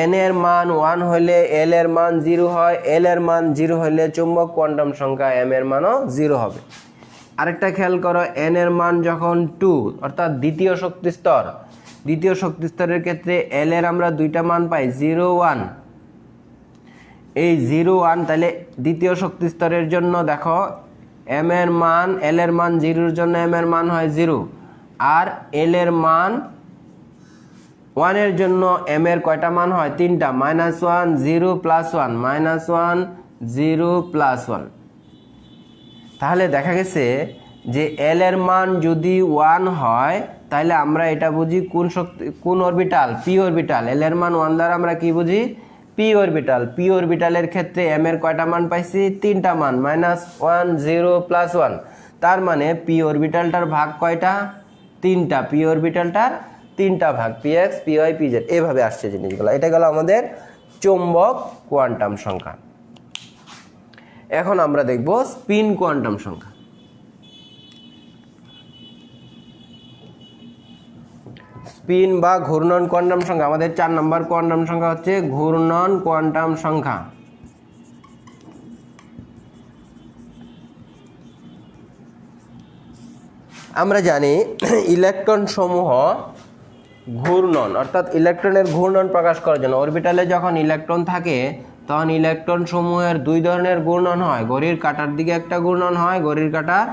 n এর মান 1 হইলে l এর মান 0 হয়। l এর মান 0 হইলে চৌম্বক কোয়ান্টাম সংখ্যা m এর মানও 0 হবে। আরেকটা খেয়াল করো, n এর মান যখন 2, অর্থাৎ দ্বিতীয় শক্তি স্তর, দ্বিতীয় শক্তি স্তরের ক্ষেত্রে l এর আমরা 2টা মান পাই, 0, 1। এই 0, 1, তাহলে দ্বিতীয় শক্তি স্তরের জন্য দেখো m এর মান, l এর মান 0 এর জন্য m এর মান হয় 0, আর l এর মান 1 এর জন্য m এর কয়টা মান হয়? 3টা, -1, 0, +1, -1, 0, +1। তাহলে দেখা গেছে যে l এর মান যদি 1 হয়, তাহলে আমরা এটা বুঝি কোন অরবিটাল? p orbital. l এর মান 1 দ্বারা আমরা কি বুঝি? p orbital. p অরবিটালের ক্ষেত্রে m এর কয়টা মান পাইছি? 3টা মান, -1, 0, +1। তার মানে p অরবিটালটার ভাগ কয়টা? 3টা। p অরবিটালটার 3টা ভাগ, px, py, pz, এভাবে আসছে জিনিসগুলো। এটা গেল আমাদের চৌম্বক কোয়ান্টাম সংখ্যা। এখন আমরা দেখব স্পিন কোয়ান্টাম সংখ্যা। স্পিন বা ঘূর্ণন কোয়ান্টাম সংখ্যা, আমাদের 4 নম্বর কোয়ান্টাম সংখ্যা হচ্ছে ঘূর্ণন কোয়ান্টাম সংখ্যা। আমরা জানি ইলেকট্রন সমূহ ঘূর্ণন, অর্থাৎ ইলেকট্রনের ঘূর্ণন প্রকাশ করার জন্য অরবিটালে যখন ইলেকট্রন থাকে তখন ইলেকট্রন সমূহের দুই ধরনের ঘূর্ণন হয়, ঘড়ির কাঁটার দিকে একটা ঘূর্ণন হয়, ঘড়ির কাঁটার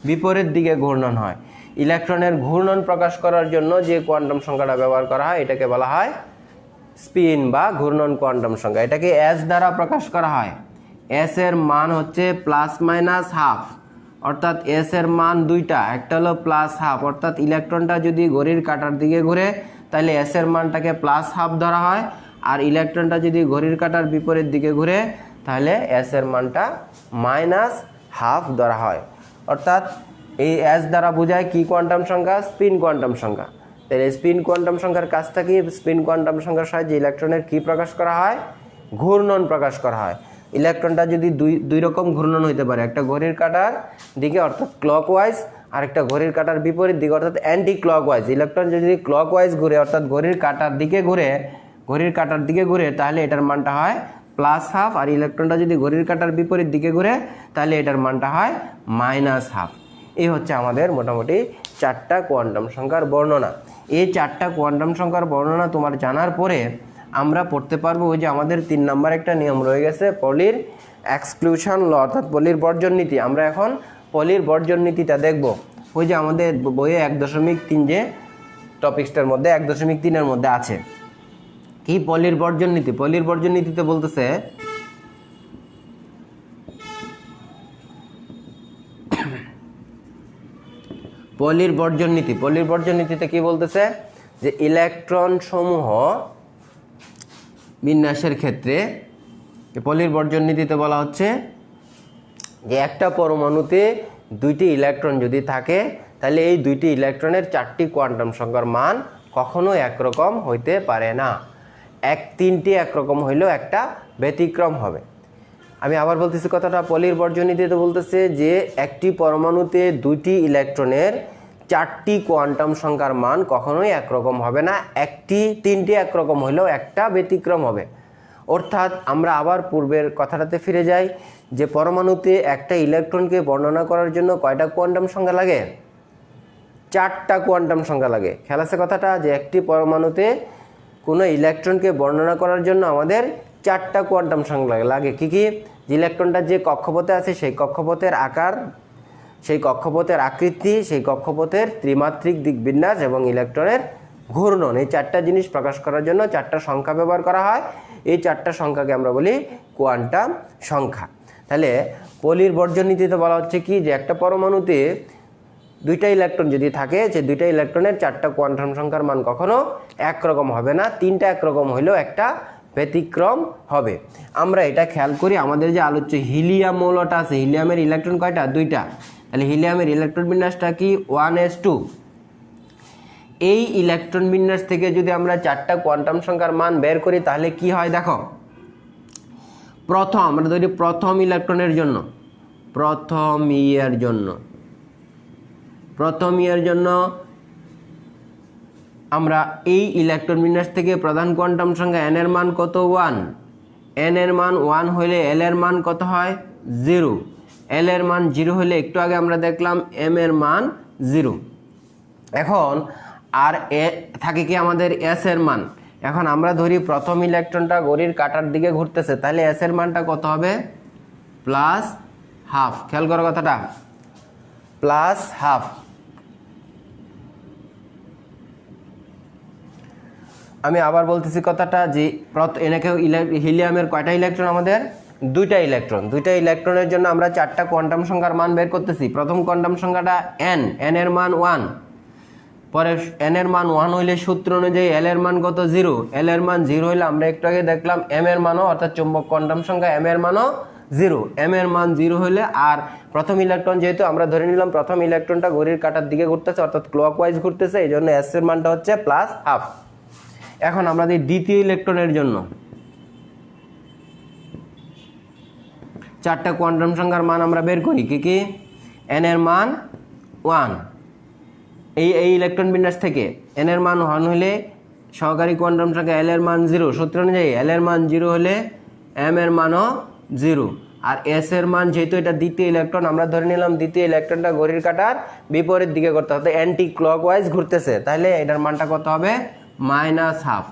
বিপরীত দিকে ঘূর্ণন হয়। ইলেকট্রনের ঘূর্ণন প্রকাশ করার জন্য যে কোয়ান্টাম সংখ্যাটা ব্যবহার করা হয় এটাকে বলা হয় স্পিন বা ঘূর্ণন কোয়ান্টাম সংখ্যা। এটাকে এস দ্বারা প্রকাশ করা হয়। এস এর মান হচ্ছে +-½ অর্থাৎ এস এর মান দুইটা, একটা হলো +½ অর্থাৎ ইলেকট্রনটা যদি ঘড়ির কাঁটার দিকে ঘুরে তাহলে এস এর মানটাকে +½ ধরা হয়, আর ইলেকট্রনটা যদি ঘড়ির কাঁটার বিপরীত দিকে ঘুরে তাহলে এস এর মানটা -½ ধরা হয়। অর্থাৎ এই এস দ্বারা বোঝায় কি কোয়ান্টাম সংখ্যা? স্পিন কোয়ান্টাম সংখ্যা। তাহলে স্পিন কোয়ান্টাম সংখ্যার কাজটা কি? স্পিন কোয়ান্টাম সংখ্যার সাহায্যে ইলেকট্রনের কি প্রকাশ করা হয়? ঘূর্ণন প্রকাশ করা হয়। ইলেকট্রনটা যদি দুই রকম ঘূর্ণন হইতে পারে, একটা ঘড়ির কাঁটার দিকে অর্থাৎ ক্লকওয়াইজ, আর একটা ঘড়ির কাঁটার বিপরীত দিকে অর্থাৎ অ্যান্টি ক্লকওয়াইজ। ইলেকট্রন যদি ক্লকওয়াইজ ঘুরে অর্থাৎ ঘড়ির কাঁটার দিকে ঘুরে তাহলে এটার মানটা হয় +½ আর ইলেকট্রনটা যদি ঘড়ির কাঁটার বিপরীত দিকে ঘুরে তাহলে এটার মানটা হয় -½ এই হচ্ছে আমাদের মোটামুটি 4টা কোয়ান্টাম সংখ্যার বর্ণনা। এই 4টা কোয়ান্টাম সংখ্যার বর্ণনা তোমার জানার পরে আমরা পড়তে পারবো ওই যে আমাদের 3 নাম্বার একটা নিয়ম রয়ে গেছে পলির এক্সক্লুশন ল অর্থাৎ পলির বর্জন নীতি। আমরা এখন পলির বর্জন নীতিটা দেখব। ওই যে আমাদের বইয়ে 1.3 যে টপিক্সটার মধ্যে 1.3-এর মধ্যে আছে কি পলির বর্জন নীতি। পলির বর্জন নীতিতে বলতেছে পলির বর্জন নীতিতে কি বলতেছে যে ইলেকট্রন সমূহ বিন্যাসের ক্ষেত্রে পলির বর্জন নীতিতে বলা হচ্ছে যে একটা পরমাণুতে 2টি ইলেকট্রন যদি থাকে তাহলে এই 2টি ইলেকট্রনের 4টি কোয়ান্টাম সংখ্যার মান কখনো একরকম হইতে পারে না। 3টি একরকম হইলেও একটা ব্যতিক্রম হবে। আমি আবার বলতেছি কথাটা, পলির বর্জন নীতিতে বলতেছে যে একটি পরমাণুতে 2টি ইলেকট্রনের 4টি কোয়ান্টাম সংখ্যার মান কখনোই একরকম হবে না। 3টি একরকম হইলেও একটা ব্যতিক্রম হবে। অর্থাৎ আমরা আবার পূর্বের কথাটাতে ফিরে যাই যে পরমাণুতে একটা ইলেকট্রনকে বর্ণনা করার জন্য কয়টা কোয়ান্টাম সংখ্যা লাগে? 4টা কোয়ান্টাম সংখ্যা লাগে। খেয়াল আছে কথাটা, যে একটি পরমাণুতে কোনো ইলেকট্রনকে বর্ণনা করার জন্য আমাদের 4টা কোয়ান্টাম সংখ্যা লাগে। কি কি? ইলেকট্রনটা যে কক্ষপথে আছে সেই কক্ষপথের আকার, সেই কক্ষপথের আকৃতি, সেই কক্ষপথের ত্রিমাত্রিক দিকবিন্যাস এবং ইলেকট্রনের ঘূর্ণন, এই 4টা জিনিস প্রকাশ করার জন্য 4টা সংখ্যা ব্যবহার করা হয়। এই 4টা সংখ্যাকে আমরা বলি কোয়ান্টাম সংখ্যা। তাহলে পলির বর্জন নীতিতে বলা হচ্ছে কি যে একটা পরমাণুতে 2টা ইলেকট্রন যদি থাকে, যে 2টা ইলেকট্রনের 4টা কোয়ান্টাম সংখ্যার মান কখনো একরকম হবে না। 3টা একরকম হইলেও একটা ব্যতিক্রম হবে। আমরা এটা খেয়াল করি, আমাদের যে আলোচ্য হিলিয়াম মৌলটা আছে, হিলিয়ামের ইলেকট্রন কয়টা? 2টা। তাহলে হিলিয়ামের ইলেকট্রন বিন্যাসটা কি? 1s2। এই ইলেকট্রন বিন্যাস থেকে যদি আমরা 4টা কোয়ান্টাম সংখ্যার মান বের করি তাহলে কি হয় দেখো। আমরা ধরি প্রথম ইলেকট্রনের জন্য, প্রথম ইয়ের জন্য আমরা এই ইলেকট্রন বিন্যাস থেকে প্রধান কোয়ান্টাম সংখ্যা n এর মান কত? 1। n এর মান 1 হলে l এর মান কত হয়? 0। l এর মান 0 হলে একটু আগে আমরা দেখলাম m এর মান 0। এখন আর থাকে কি আমাদের s এর মান। এখন আমরা ধরি প্রথম ইলেকট্রনটা ঘড়ির কাঁটার দিকে ঘুরতেছে, তাহলে s এর মানটা কত হবে? +½ খেয়াল করো কথাটা, +½ আমি আবার বলতেছি কথাটা যে এনেকে হিলিয়ামের কয়টা ইলেকট্রন? আমাদের 2টা ইলেকট্রন। 2টা ইলেকট্রনের জন্য আমরা 4টা কোয়ান্টাম সংখ্যার মান বের করতেছি। প্রথম কোয়ান্টাম সংখ্যাটা n এর মান 1। পরে n এর মান 1 হইলে সূত্র অনুযায়ী l এর মান কত? 0। l এর মান 0 হইলে আমরা একটু আগে দেখলাম m এর মানও, অর্থাৎ চৌম্বক কোয়ান্টাম সংখ্যা m এর মানও 0। m এর মান 0 হইলে, আর প্রথম ইলেকট্রন যেহেতু আমরা ধরে নিলাম প্রথম ইলেকট্রনটা ঘড়ির কাঁটার দিকে ঘুরতেছে অর্থাৎ ক্লকওয়াইজ ঘুরতেছে, এই জন্য s এর মানটা হচ্ছে +½ এখন আমরা দ্বিতীয় ইলেকট্রনের জন্য 4টা কোয়ান্টাম সংখ্যার মান আমরা বের করি। কি কি? n এর মান 1 এই ইলেকট্রন বিন্যাস থেকে n এর মান 1 হলে সহকারী কোয়ান্টাম সংখ্যা l এর মান 0। সূত্র অনুযায়ী l এর মান 0 হলে m এর মানও 0। আর s এর মান, যেহেতু এটা দ্বিতীয় ইলেকট্রন, আমরা ধরে নিলাম দ্বিতীয় ইলেকট্রনটা ঘড়ির কাঁটার বিপরীত দিকে করতে হবে, অ্যান্টি ক্লকওয়াইজ ঘুরতেছে, তাহলে এটার মানটা কত হবে? Minus half.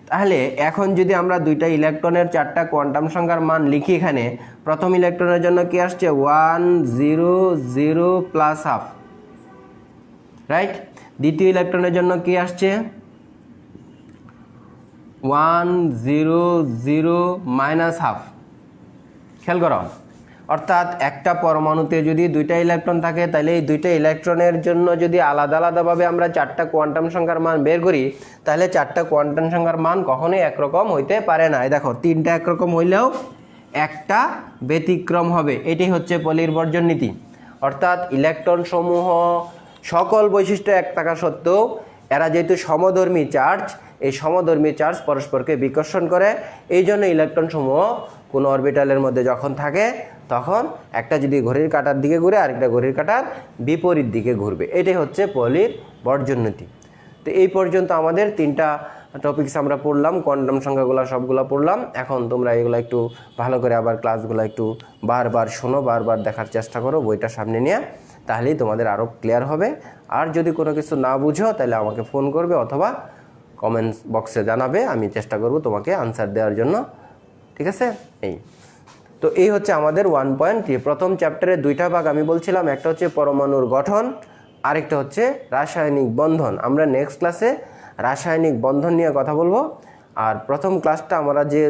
তাহলে এখন যদি আমরা দুইটা ইলেকট্রনের চারটা কোয়ান্টাম সংখ্যার মান লিখি, এখানে প্রথম ইলেকট্রনের জন্য কি আসছে 1 0 0 প্লাস হাফ, রাইট। দ্বিতীয় ইলেকট্রনের জন্য কি আসছে 1 0 0 মাইনাস হাফ। খেয়াল করো, অর্থাৎ একটা পরমাণুতে যদি দুইটা ইলেকট্রন থাকে তাহলে এই দুইটা ইলেকট্রনের জন্য যদি আলাদা আলাদাভাবে আমরা চারটা কোয়ান্টাম সংখ্যার মান বের করি, তাহলে চারটা কোয়ান্টাম সংখ্যার মান কখনোই একরকম হইতে পারে না। এই দেখো, তিনটা একরকম হইলেও একটা ব্যতিক্রম হবে। এটাই হচ্ছে পলির বর্জন নীতি। অর্থাৎ ইলেকট্রন সমূহ সকল বৈশিষ্ট্য এক থাকা সত্ত্বেও এরা যেহেতু সমধর্মী চার্জ, এই সমধর্মী চার্জ পরস্পরকে বিকর্ষণ করে। এই জন্য ইলেকট্রন সমূহ কোনো অরবিটালের মধ্যে যখন থাকে তখন একটা যদি ঘড়ির কাঁটার দিকে ঘুরে আরেকটা ঘড়ির কাঁটার বিপরীত দিকে ঘুরবে। এটাই হচ্ছে পলির বর্জন নীতি। তো এই পর্যন্ত আমাদের তিনটা টপিকস আমরা পড়লাম, কোয়ান্টাম সংখ্যাগুলো সবগুলো পড়লাম। এখন তোমরা এগুলো একটু ভালো করে আবার ক্লাসগুলো একটু বারবার শোনো, বারবার দেখার চেষ্টা করো বইটা সামনে নিয়ে, তাহলেই তোমাদের আরও ক্লিয়ার হবে। আর যদি কোনো কিছু না বুঝো তাহলে আমাকে ফোন করবে অথবা কমেন্টস বক্সে জানাবে, আমি চেষ্টা করব তোমাকে আনসার দেওয়ার জন্য। ঠিক আছে? তো এই হচ্ছে আমাদের 1.3 প্রথম চ্যাপ্টারের দুইটা ভাগ আমি বলছিলাম, একটা হচ্ছে পরমাণুর গঠন, আরেকটা হচ্ছে রাসায়নিক বন্ধন। আমরা নেক্সট ক্লাসে রাসায়নিক বন্ধন নিয়ে কথা বলবো। আর প্রথম ক্লাসটা আমরা যে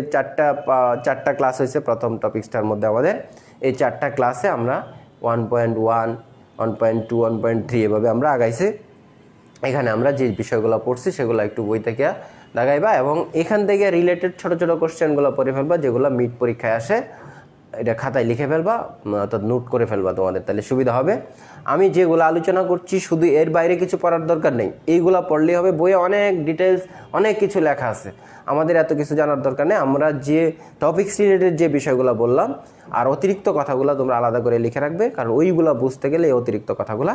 চারটা ক্লাস হয়েছে প্রথম টপিক্সটার মধ্যে আমাদের, এই চারটা ক্লাসে আমরা 1.1 1.2 1.3 এভাবে আমরা আগাইছি। এখানে আমরা যে বিষয়গুলো পড়ছি সেগুলো একটু বই থেকে দেখাইবা এবং এখান থেকে রিলেটেড ছোট ছোট কোশ্চেনগুলো পড়ে ফেলবা, যেগুলো মিড পরীক্ষায় আসে। এটা খাতায় লিখে ফেলবা, অর্থাৎ নোট করে ফেলবা, তোমাদের তাহলে সুবিধা হবে। আমি যেগুলো আলোচনা করছি শুধু এর বাইরে কিছু পড়ার দরকার নেই, এইগুলো পড়লেই হবে। বইয়ে অনেক ডিটেলস অনেক কিছু লেখা আছে, আমাদের এত কিছু জানার দরকার নেই। আমরা যে টপিক্স রিলেটেড যে বিষয়গুলো বললাম আর অতিরিক্ত কথাগুলো তোমরা আলাদা করে লিখে রাখবে, কারণ ওইগুলো বুঝতে গেলে এই অতিরিক্ত কথাগুলো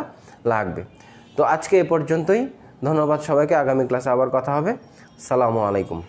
লাগবে। তো আজকে এ পর্যন্তই, ধন্যবাদ সবাইকে। আগামী ক্লাসে আবার কথা হবে। আসসালামু আলাইকুম।